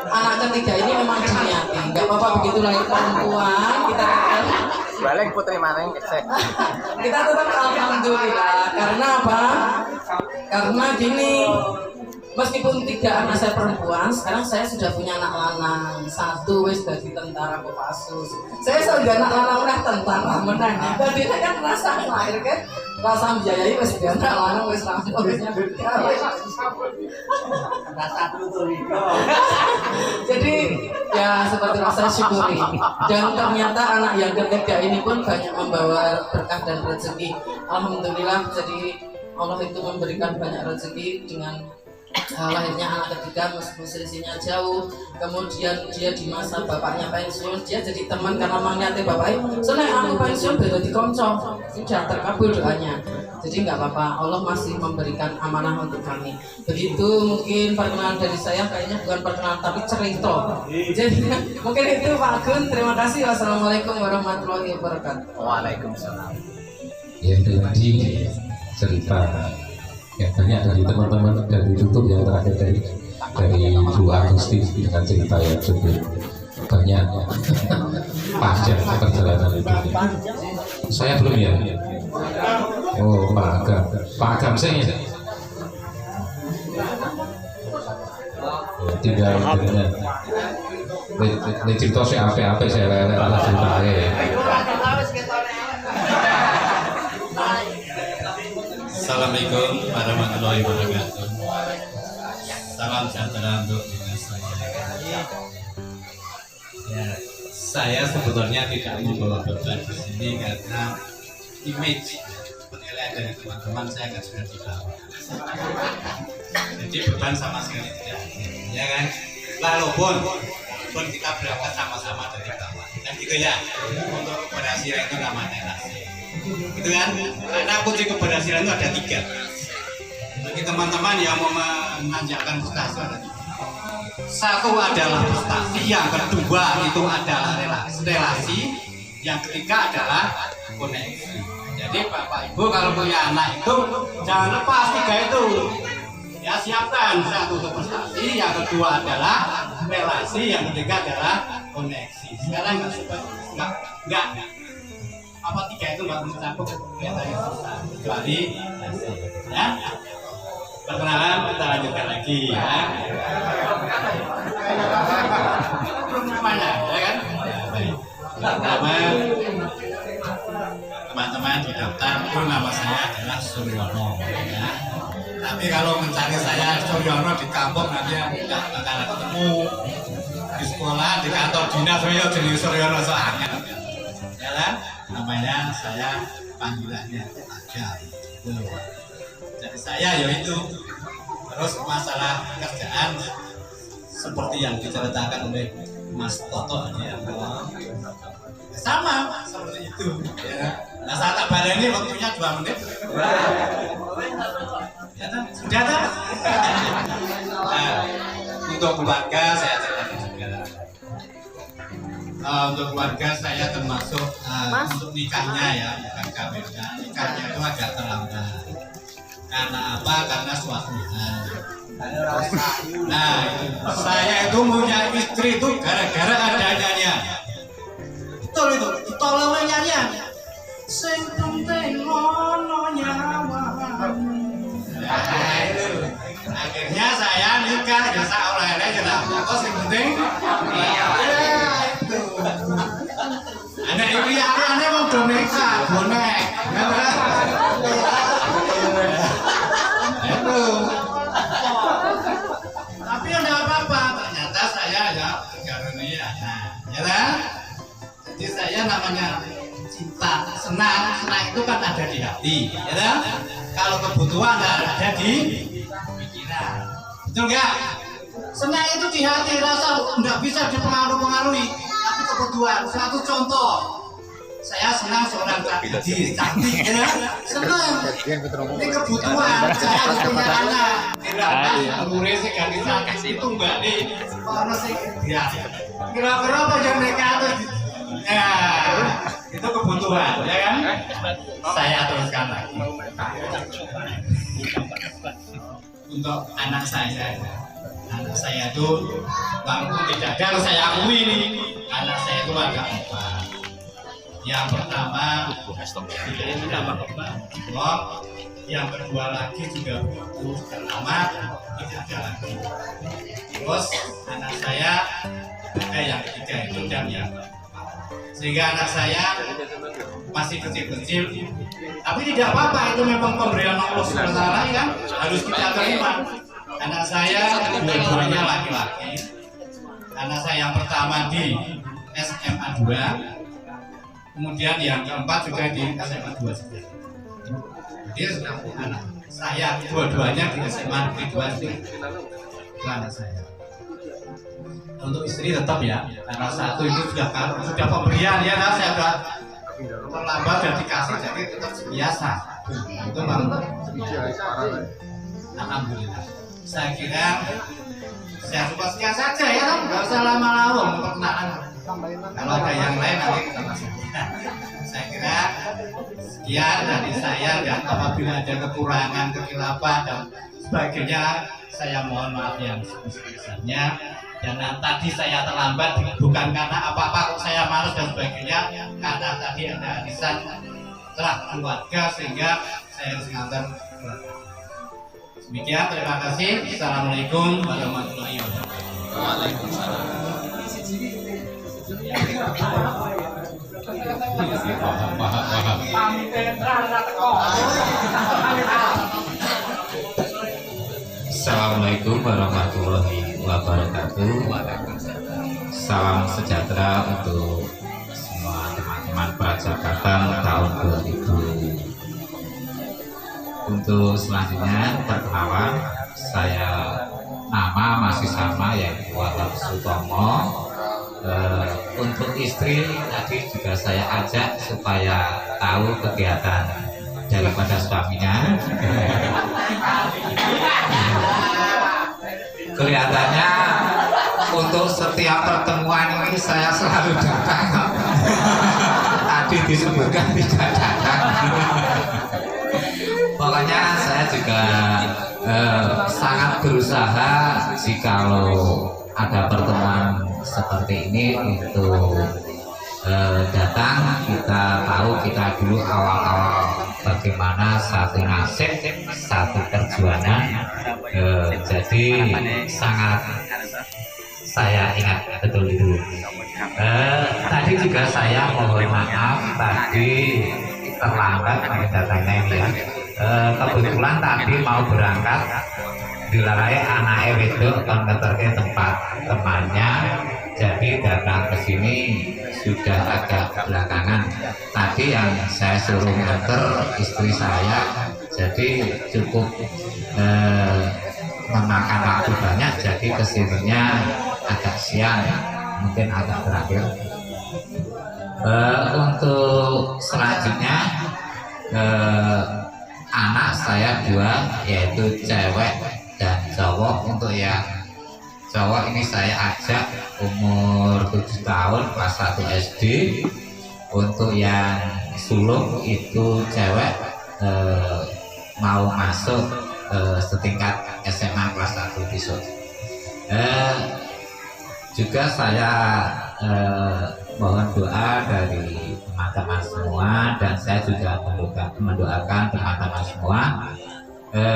Anak ketiga ini memang diniati, nggak apa-apa begitu lahir perempuan kita tetap balik putri maneng kita tetap alhamdulillah. Karena apa? Karena gini, meskipun 3 anak saya perempuan, sekarang saya sudah punya anak lanang. 1 wis dadi tentara Kopassus. Saya sudah anak lanang udah tentara menang. Tadi kan rasa lahir kan, rasa biayai wis dia anak lanang wis rampung wisnya Jadi ya seperti rasa syukuri. Dan ternyata anak yang ketiga ini pun banyak membawa berkah dan rezeki. Alhamdulillah, jadi Allah itu memberikan banyak rezeki dengan lahirnya anak ketiga, meskipun selisihnya jauh. Kemudian dia di masa bapaknya pensiun, dia jadi teman karena manggilnya bapaknya soalnya aku pensiun beda di konco, sudah terkabul doanya. Jadi nggak apa-apa, Allah masih memberikan amanah untuk kami. Begitu mungkin perkenalan dari saya, kayaknya bukan perkenalan tapi cerita. Jadi mungkin itu Pak Gun, terima kasih. Wassalamualaikum warahmatullahi wabarakatuh. Waalaikumsalam. Yang tadi cerita ya banyak dari teman-teman dari YouTube yang terakhir dari Bu Agusti dengan cerita yang cukup banyak panjang perjalanan itu. Saya belum ya. Oh Pak Agam saya ya. Tinggal dengan cerita saya apa saya rela cerita ya. Assalamualaikum warahmatullahi wabarakatuh. Salam sejahtera untuk dinas saya. Ya, saya sebetulnya tidak membawa beban di sini karena image penilaian dari teman-teman saya akan sudah dibawa. Jadi beban sama sekali tidak ada, ya kan? Walaupun kita berangkat sama-sama dari bawah, kan gitu ya. Untuk keberhasilan itu namanya nasib. Gitu kan? Karena kunci keberhasilan itu ada 3. Bagi teman-teman yang mau menanjakan prestasi ada 3. 1 adalah prestasi, yang kedua itu adalah relasi, yang ketiga adalah koneksi. Jadi Bapak Ibu kalau punya anak itu jangan lepas 3 itu. Ya siapkan, 1 untuk prestasi, yang kedua adalah relasi, yang ketiga adalah koneksi. Sekarang enggak apa 3 itu nggak mencakup kelihatannya susah kecuali ya. Perkenalan kita lanjutkan lagi ya. Namanya ya kan. Pertama teman-teman di daftar itu nama saya adalah Suryono ya. Tapi kalau mencari saya Suryono di kampung nanti tidak bakal ketemu. Di sekolah, di kantor dinas saya jadi Suryono soalnya. Ya kan? Namanya saya panggilannya Agam. Jadi saya yaitu terus masalah kerjaan seperti yang diceritakan oleh Mas Toto ya, sama seperti itu ya. Nah saya tak baleni waktunya 2 menit ya, sudah tak? Nah, untuk keluarga saya ceritakan juga. Untuk keluarga saya termasuk untuk nikahnya ya, bukan kawinnya. Nikahnya itu agak terlambat. Karena apa? Karena suatu hal. Nah, saya itu punya istri itu gara-gara ada nyanyian. Betul itu, tolong nyanyian. Sing penting ono nyawa. Nah, itu. Akhirnya saya nikah ya sak oleh-oleh jelas. Kok sing penting iya. Anak ibu ya aneh mau boneka, bonek. Itu. Tapi enggak apa-apa, ternyata saya ya karunia. Ya kan? Jadi saya namanya cinta, senang itu kan ada di hati, ya kan? Kalau kebutuhan ada di pikiran. Betul enggak? Senang itu di hati, rasa enggak bisa dipengaruhi. Tapi kebutuhan, suatu contoh, saya senang seorang gadis cantik, ya, senang. Ini kebutuhan, saya punya anak, kira-kira umurnya si gadis cantik itu enggak nih, karena sih dia, kira-kira apa yang mereka tuh, ya, itu kebutuhan, ya kan? Saya teruskan lagi. Untuk anak saya itu walaupun tidak ada harus saya akui nih, anak saya itu ada 4. Yang pertama yang kedua lagi juga begitu, pertama tidak ada lagi. Terus anak saya yang ketiga itu dan yang sehingga anak saya masih kecil-kecil, tapi tidak apa-apa, itu memang pemberian Allah SWT kan, harus kita terima. Anak saya dua-duanya laki-laki. Anak saya yang pertama di SMA 2, kemudian yang keempat juga di SMA 2 juga. Jadi anak saya dua-duanya di SMA 2 juga. Itu anak saya. Untuk istri tetap ya, karena satu itu sudah pemberian ya, nah saya sudah terlambat dan dikasih, jadi tetap biasa. Itu alhamdulillah. Saya kira saya coba sekian saja ya, nggak usah lama-lama perkenalan. Kalau ada yang lain nanti kita masuk. Saya kira sekian dari saya, dan apabila ada kekurangan, kekilafan dan sebagainya, saya mohon maaf yang sebesar-besarnya. Dan tadi saya terlambat bukan karena apa-apa, saya malas dan sebagainya, karena tadi ada arisan telah keluarga sehingga saya harus ngantar. Demikian, terima kasih. Assalamualaikum warahmatullahi wabarakatuh. Waalaikumsalam. Assalamualaikum warahmatullahi wabarakatuh. Salam sejahtera untuk semua teman-teman Prajakatan tahun 2000. Untuk selanjutnya perkenalan, saya nama masih sama, yaitu Wahab Sutomo. Untuk istri tadi juga saya ajak supaya tahu kegiatan daripada suaminya. Kelihatannya untuk setiap pertemuan ini saya selalu datang. Tadi disebutkan tidak datang. Pokoknya saya juga sangat berusaha jikalau ada pertemuan seperti ini untuk datang. Kita tahu kita dulu awal-awal bagaimana satu nasib, satu perjuangan. Jadi sangat saya ingat betul itu. Tadi juga saya mohon maaf tadi terlambat datangnya ini ya. Kebetulan tadi mau berangkat dilalai anak wedok kon ngeterke tempat temannya, jadi datang ke sini sudah agak belakangan. Tadi yang saya suruh nganter istri saya, jadi cukup memakan waktu banyak, jadi kesininya agak siang, mungkin agak terakhir. Untuk selanjutnya anak saya dua, yaitu cewek dan cowok. Untuk yang cowok ini saya ajak umur 7 tahun kelas 1 SD. Untuk yang sulung itu cewek mau masuk setingkat SMA kelas 1 besok. Juga saya mohon doa dari teman-teman semua, dan saya juga mendoakan teman-teman semua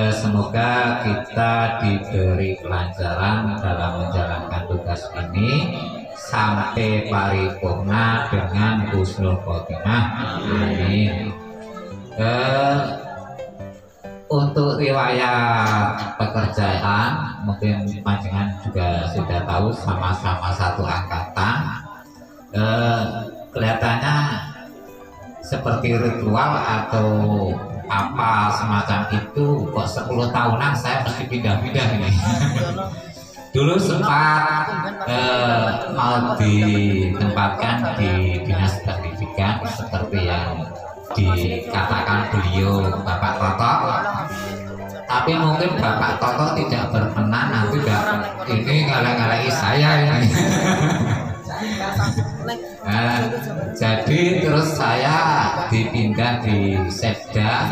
semoga kita diberi kelancaran dalam menjalankan tugas ini sampai paripurna dengan husnul khotimah. Amin. Untuk riwayat pekerjaan mungkin panjenengan juga sudah tahu, sama-sama satu angkatan. Kelihatannya seperti ritual atau apa semacam itu, kok 10 tahunan saya mesti pindah-pindah ini. Dulu sempat mau ditempatkan di dinas pendidikan seperti yang dikatakan beliau Bapak Toto, tapi mungkin Bapak Toto tidak berkenan, nanti ini ngalah-ngalahi saya ini. Jadi terus saya dipindah di Sekda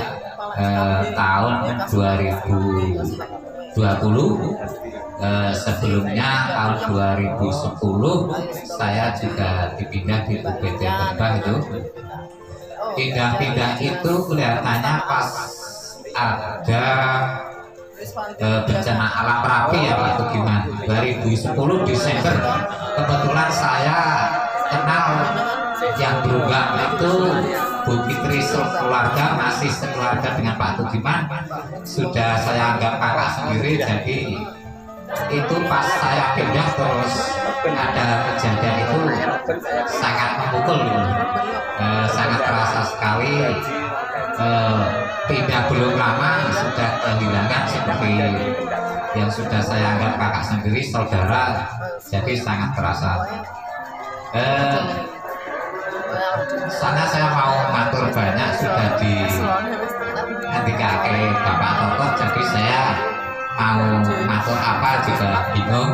tahun 2020. Sebelumnya tahun 2010 saya juga dipindah di UPT Terbah itu. Pindah-pindah itu kelihatannya pas ada bencana alam Merapi ya Pak Tugiman 2010 Desember. Kebetulan saya kenal yang berulang itu Bu Fitri keluarga, masih sekeluarga dengan Pak Tugiman, sudah saya anggap kakak sendiri. Jadi itu pas saya pindah terus ada kejadian itu sangat memukul gitu. Sangat terasa sekali. Pindah belum lama sudah kehilangan seperti yang sudah saya anggap kakak sendiri, saudara, jadi sangat terasa. Sana saya mau matur banyak sudah di ngendikake Bapak Toto, jadi saya mau matur apa juga bingung.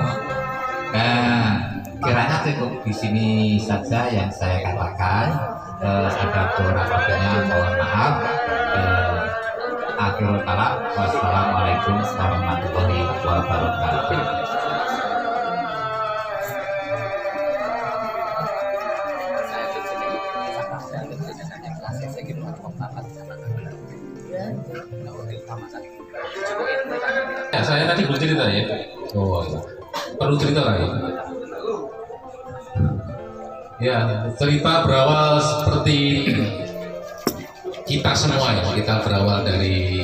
Kiranya cukup di sini saja yang saya katakan. Ada beberapa mohon maaf. Akhirul kalam, wassalamualaikum warahmatullahi wabarakatuh. Ya, saya tadi belum cerita ya. Oh, ya. Perlu cerita lagi. Ya, cerita berawal seperti kita semua ya. Kita berawal dari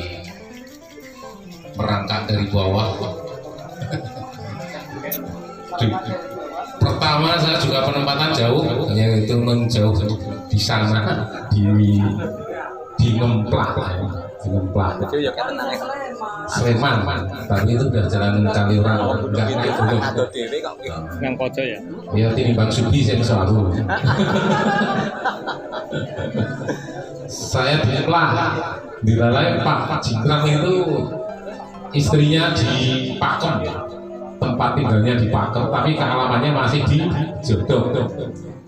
merangkak dari bawah. Pertama saya juga penempatan jauh, yaitu menjauh di sana di Ngemplak, Sleman, tapi itu udah jalan Kaliurang, enggak naik gunung. Yang pojok ya? Ya tinimbang Subi saya selalu. Saya di Ngemplak, di Lalai Pak Jingkrang itu istrinya di Pakem ya. Tempat tinggalnya di Pakem, tapi kealamannya masih di Jodok.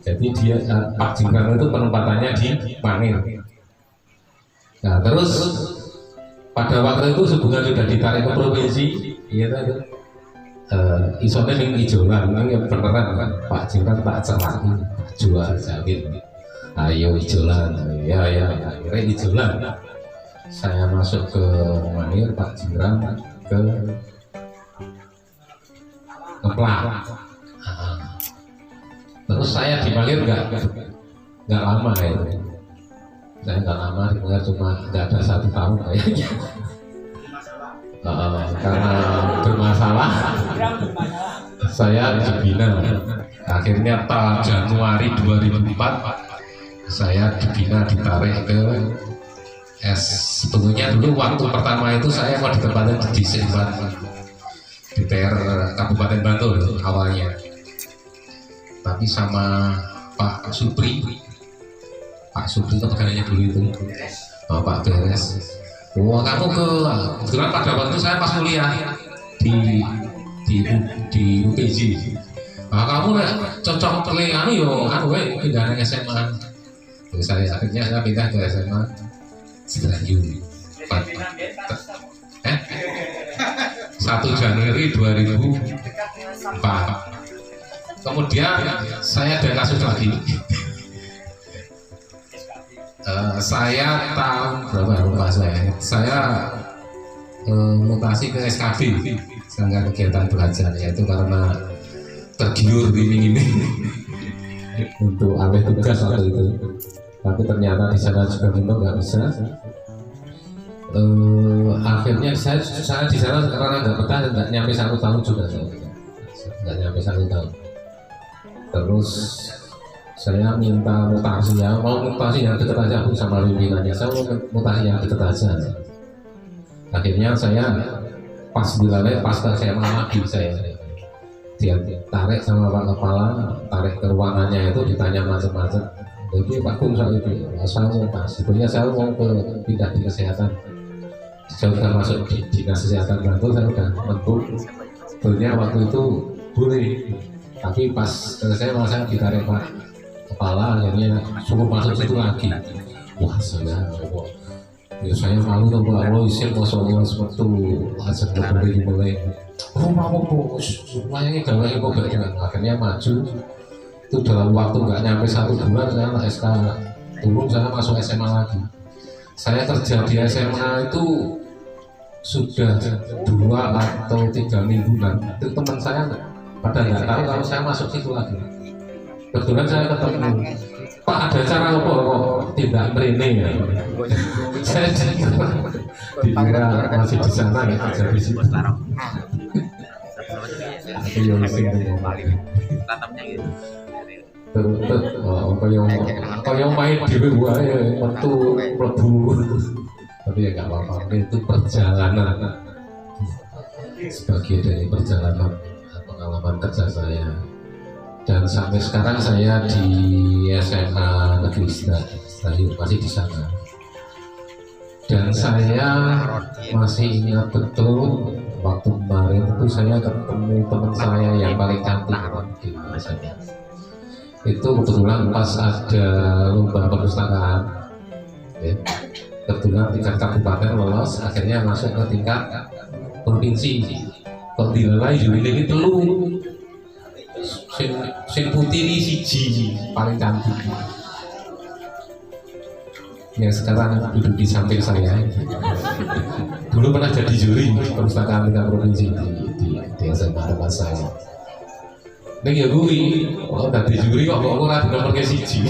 Jadi dia Pak Jingkrang itu penempatannya di Mangir. Nah terus pada waktu itu hubungan sudah ditarik ke provinsi, iya itu isone ning Ijolan, ini beneran kan Pak Jingkrang tak celaki, jual jamin, ayo Ijolan, ya akhirnya Ijolan. Saya masuk ke Mangir, Pak Jingkrang ke Ngemplak. Terus saya di Mangir nggak lama ya. Saya nggak lama, cuma nggak ada 1 tahun kayaknya. Karena bermasalah, saya dibina. Akhirnya tahun Januari 2004 saya dibina, ditarik ke sebetulnya dulu waktu pertama itu saya mau ditempatkan di Sleman, di TR Kabupaten Bantul awalnya, tapi sama Pak Supri itu pegangannya dulu itu, Pak Beres. Wah kamu kebetulan pada waktu saya pas kuliah di UPJ. Nah, kamu cocok terlihat pindah ke SMA. Jadi saya akhirnya pindah ke SMA Sedayu. 1 Januari 2004. Kemudian saya ada kasus lagi. Saya tahun berapa lupa saya mutasi ke SKB, Sanggar Kegiatan Belajar, yaitu karena tergiur ini untuk alih tugas waktu itu, tapi ternyata di sana juga memang nggak bisa. Akhirnya saya di sana karena nggak betah, nggak nyampe 1 tahun juga, nggak nyampe 1 tahun. Terus saya minta mutasi, ya mau mutasi yang dekat aja sama pimpinannya, saya mau mutasi yang dekat aja. Akhirnya saya pas di Lalai, pas saya lagi saya dia tarik sama Pak Kepala, tarik ke ruangannya itu, ditanya macam-macam. Jadi Pak Kum saya itu, saya mau pas, sebetulnya saya mau pindah di kesehatan. Saya sudah masuk di dinas kesehatan Bantul, saya sudah mentur. Sebetulnya waktu itu boleh, tapi pas saya ditarik Pak Kepala, akhirnya suruh masuk situ lagi. Wah saya malu tuh Pak, lo isin kosong seperti aja dari mulai. Oh mau bos, semuanya gawe kok gak. Akhirnya maju. Itu dalam waktu nggak nyampe 1 bulan saya SK turun, saya masuk SMA lagi. Saya kerja di SMA itu sudah 2 atau 3 mingguan itu teman saya pada nggak tahu kalau saya masuk situ lagi. Kebetulan saya ketemu, Pak ada cara apa kok tidak merene ya? Saya dikira masih di sana ya kerja di situ. Tapi yang sing tatapnya gitu. Kayak main di wae metu mlebu. Tapi ya nggak apa-apa, itu perjalanan sebagai dari perjalanan pengalaman kerja saya. Dan sampai sekarang saya di SMA Negeri Serayu masih di sana. Dan saya masih ingat betul waktu kemarin itu saya ketemu teman saya yang paling cantik di SMA. Itu kebetulan pas ada lomba perpustakaan. Ya. Kebetulan tingkat kabupaten lolos, akhirnya masuk ke tingkat provinsi. Kok dilalai ini telu sing putih ini siji paling cantik. Ya sekarang duduk di samping saya. Dulu pernah jadi juri perpustakaan tingkat provinsi di SMA tempat saya. Nek ya kuwi, kok dadi juri kok ora di nomor siji.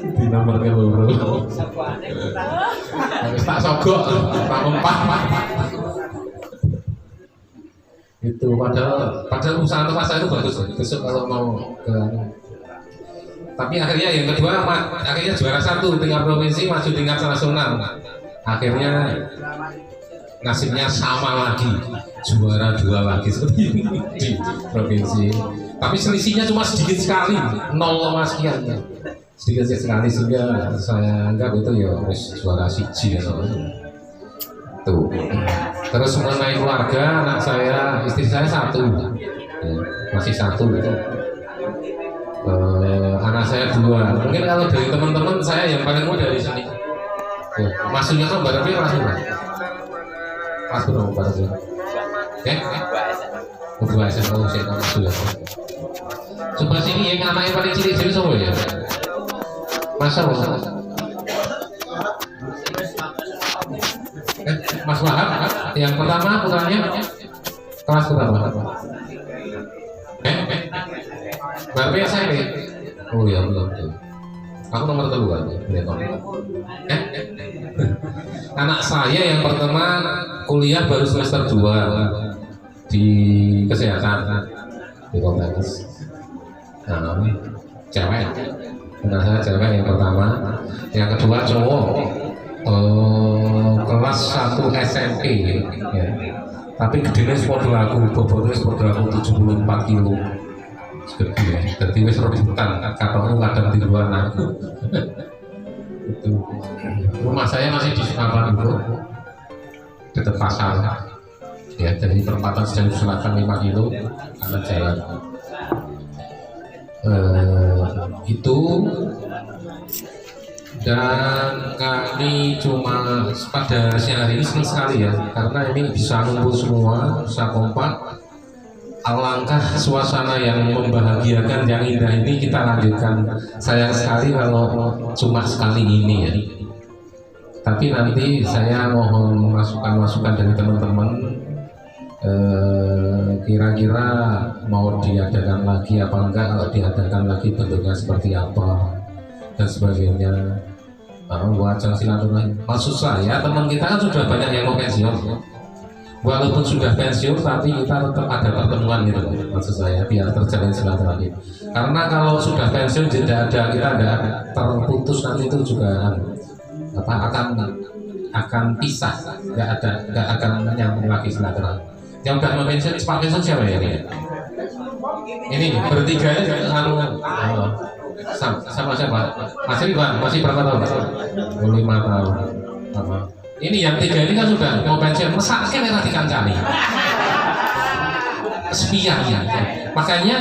Di nomor loro. Tak sogok, tak mempat. Itu padahal usaha tempat saya itu bagus. Besok kalau mau ke, tapi akhirnya yang kedua akhirnya juara 1 tingkat provinsi, maju tingkat nasional. Akhirnya nasibnya sama lagi, juara 2 lagi seperti di provinsi. Tapi selisihnya cuma sedikit sekali, 0, sekian. Sedikit sekali sehingga saya anggap itu ya harus juara 1 ya. Tuh. Terus mengenai keluarga, anak saya, istri saya 1, ya, masih 1 gitu. Anak saya 2. Mungkin kalau dari teman-teman saya yang paling muda di sini. Ya, masuknya kan berapa kelas berapa? Kelas berapa? Oke? Kedua SMA saya kan sudah. Coba sini yang anaknya paling cilik-cilik semua ya. Masa. Mas Wahab, yang pertama putranya kelas berapa? Berapa ya saya nih? Oh ya belum. Aku nomor 3 kan? Anak saya yang pertama kuliah baru semester 2 di kesehatan di Kompas. Nah, cewek. Anak saya cewek yang pertama, yang kedua cowok. Kelas 1 SMP ya. Tapi gedene padha aku, bobotnya padha aku 74 kilo. Gede ya. Dadi wis rebutan katone kadang di luar aku. Itu. Rumah saya masih di Sukapan itu. Dekat pasar. Ya, dari perempatan Sedayu Selatan 5 kilo karena jalan. Itu dan kami cuma pada siang hari ini senang sekali ya, karena ini bisa ngumpul semua, bisa kompak. Alangkah suasana yang membahagiakan, yang indah ini kita lanjutkan. Sayang sekali kalau cuma sekali ini ya. Tapi nanti saya mohon masukan-masukan dari teman-teman. Kira-kira mau diadakan lagi apa enggak, kalau diadakan lagi bentuknya seperti apa dan sebagainya. Wajah silaturahmi. Maksud saya teman kita kan sudah banyak yang mau pensiun. Walaupun sudah pensiun, tapi kita tetap ada pertemuan gitu. Maksud saya biar terjalin silaturahmi. Karena kalau sudah pensiun tidak ada, kita ada terputus nanti itu juga akan pisah, nggak akan nyambung lagi silaturahmi. Yang udah mau pensiun, Pak pensiun siapa ya ini? Ini bertiga sama siapa? Mas Ridwan masih berapa tahun? 5 tahun. Ini yang 3 ini kan sudah mau pensiun, mesaknya nanti dikancani. Kesepian ya. Makanya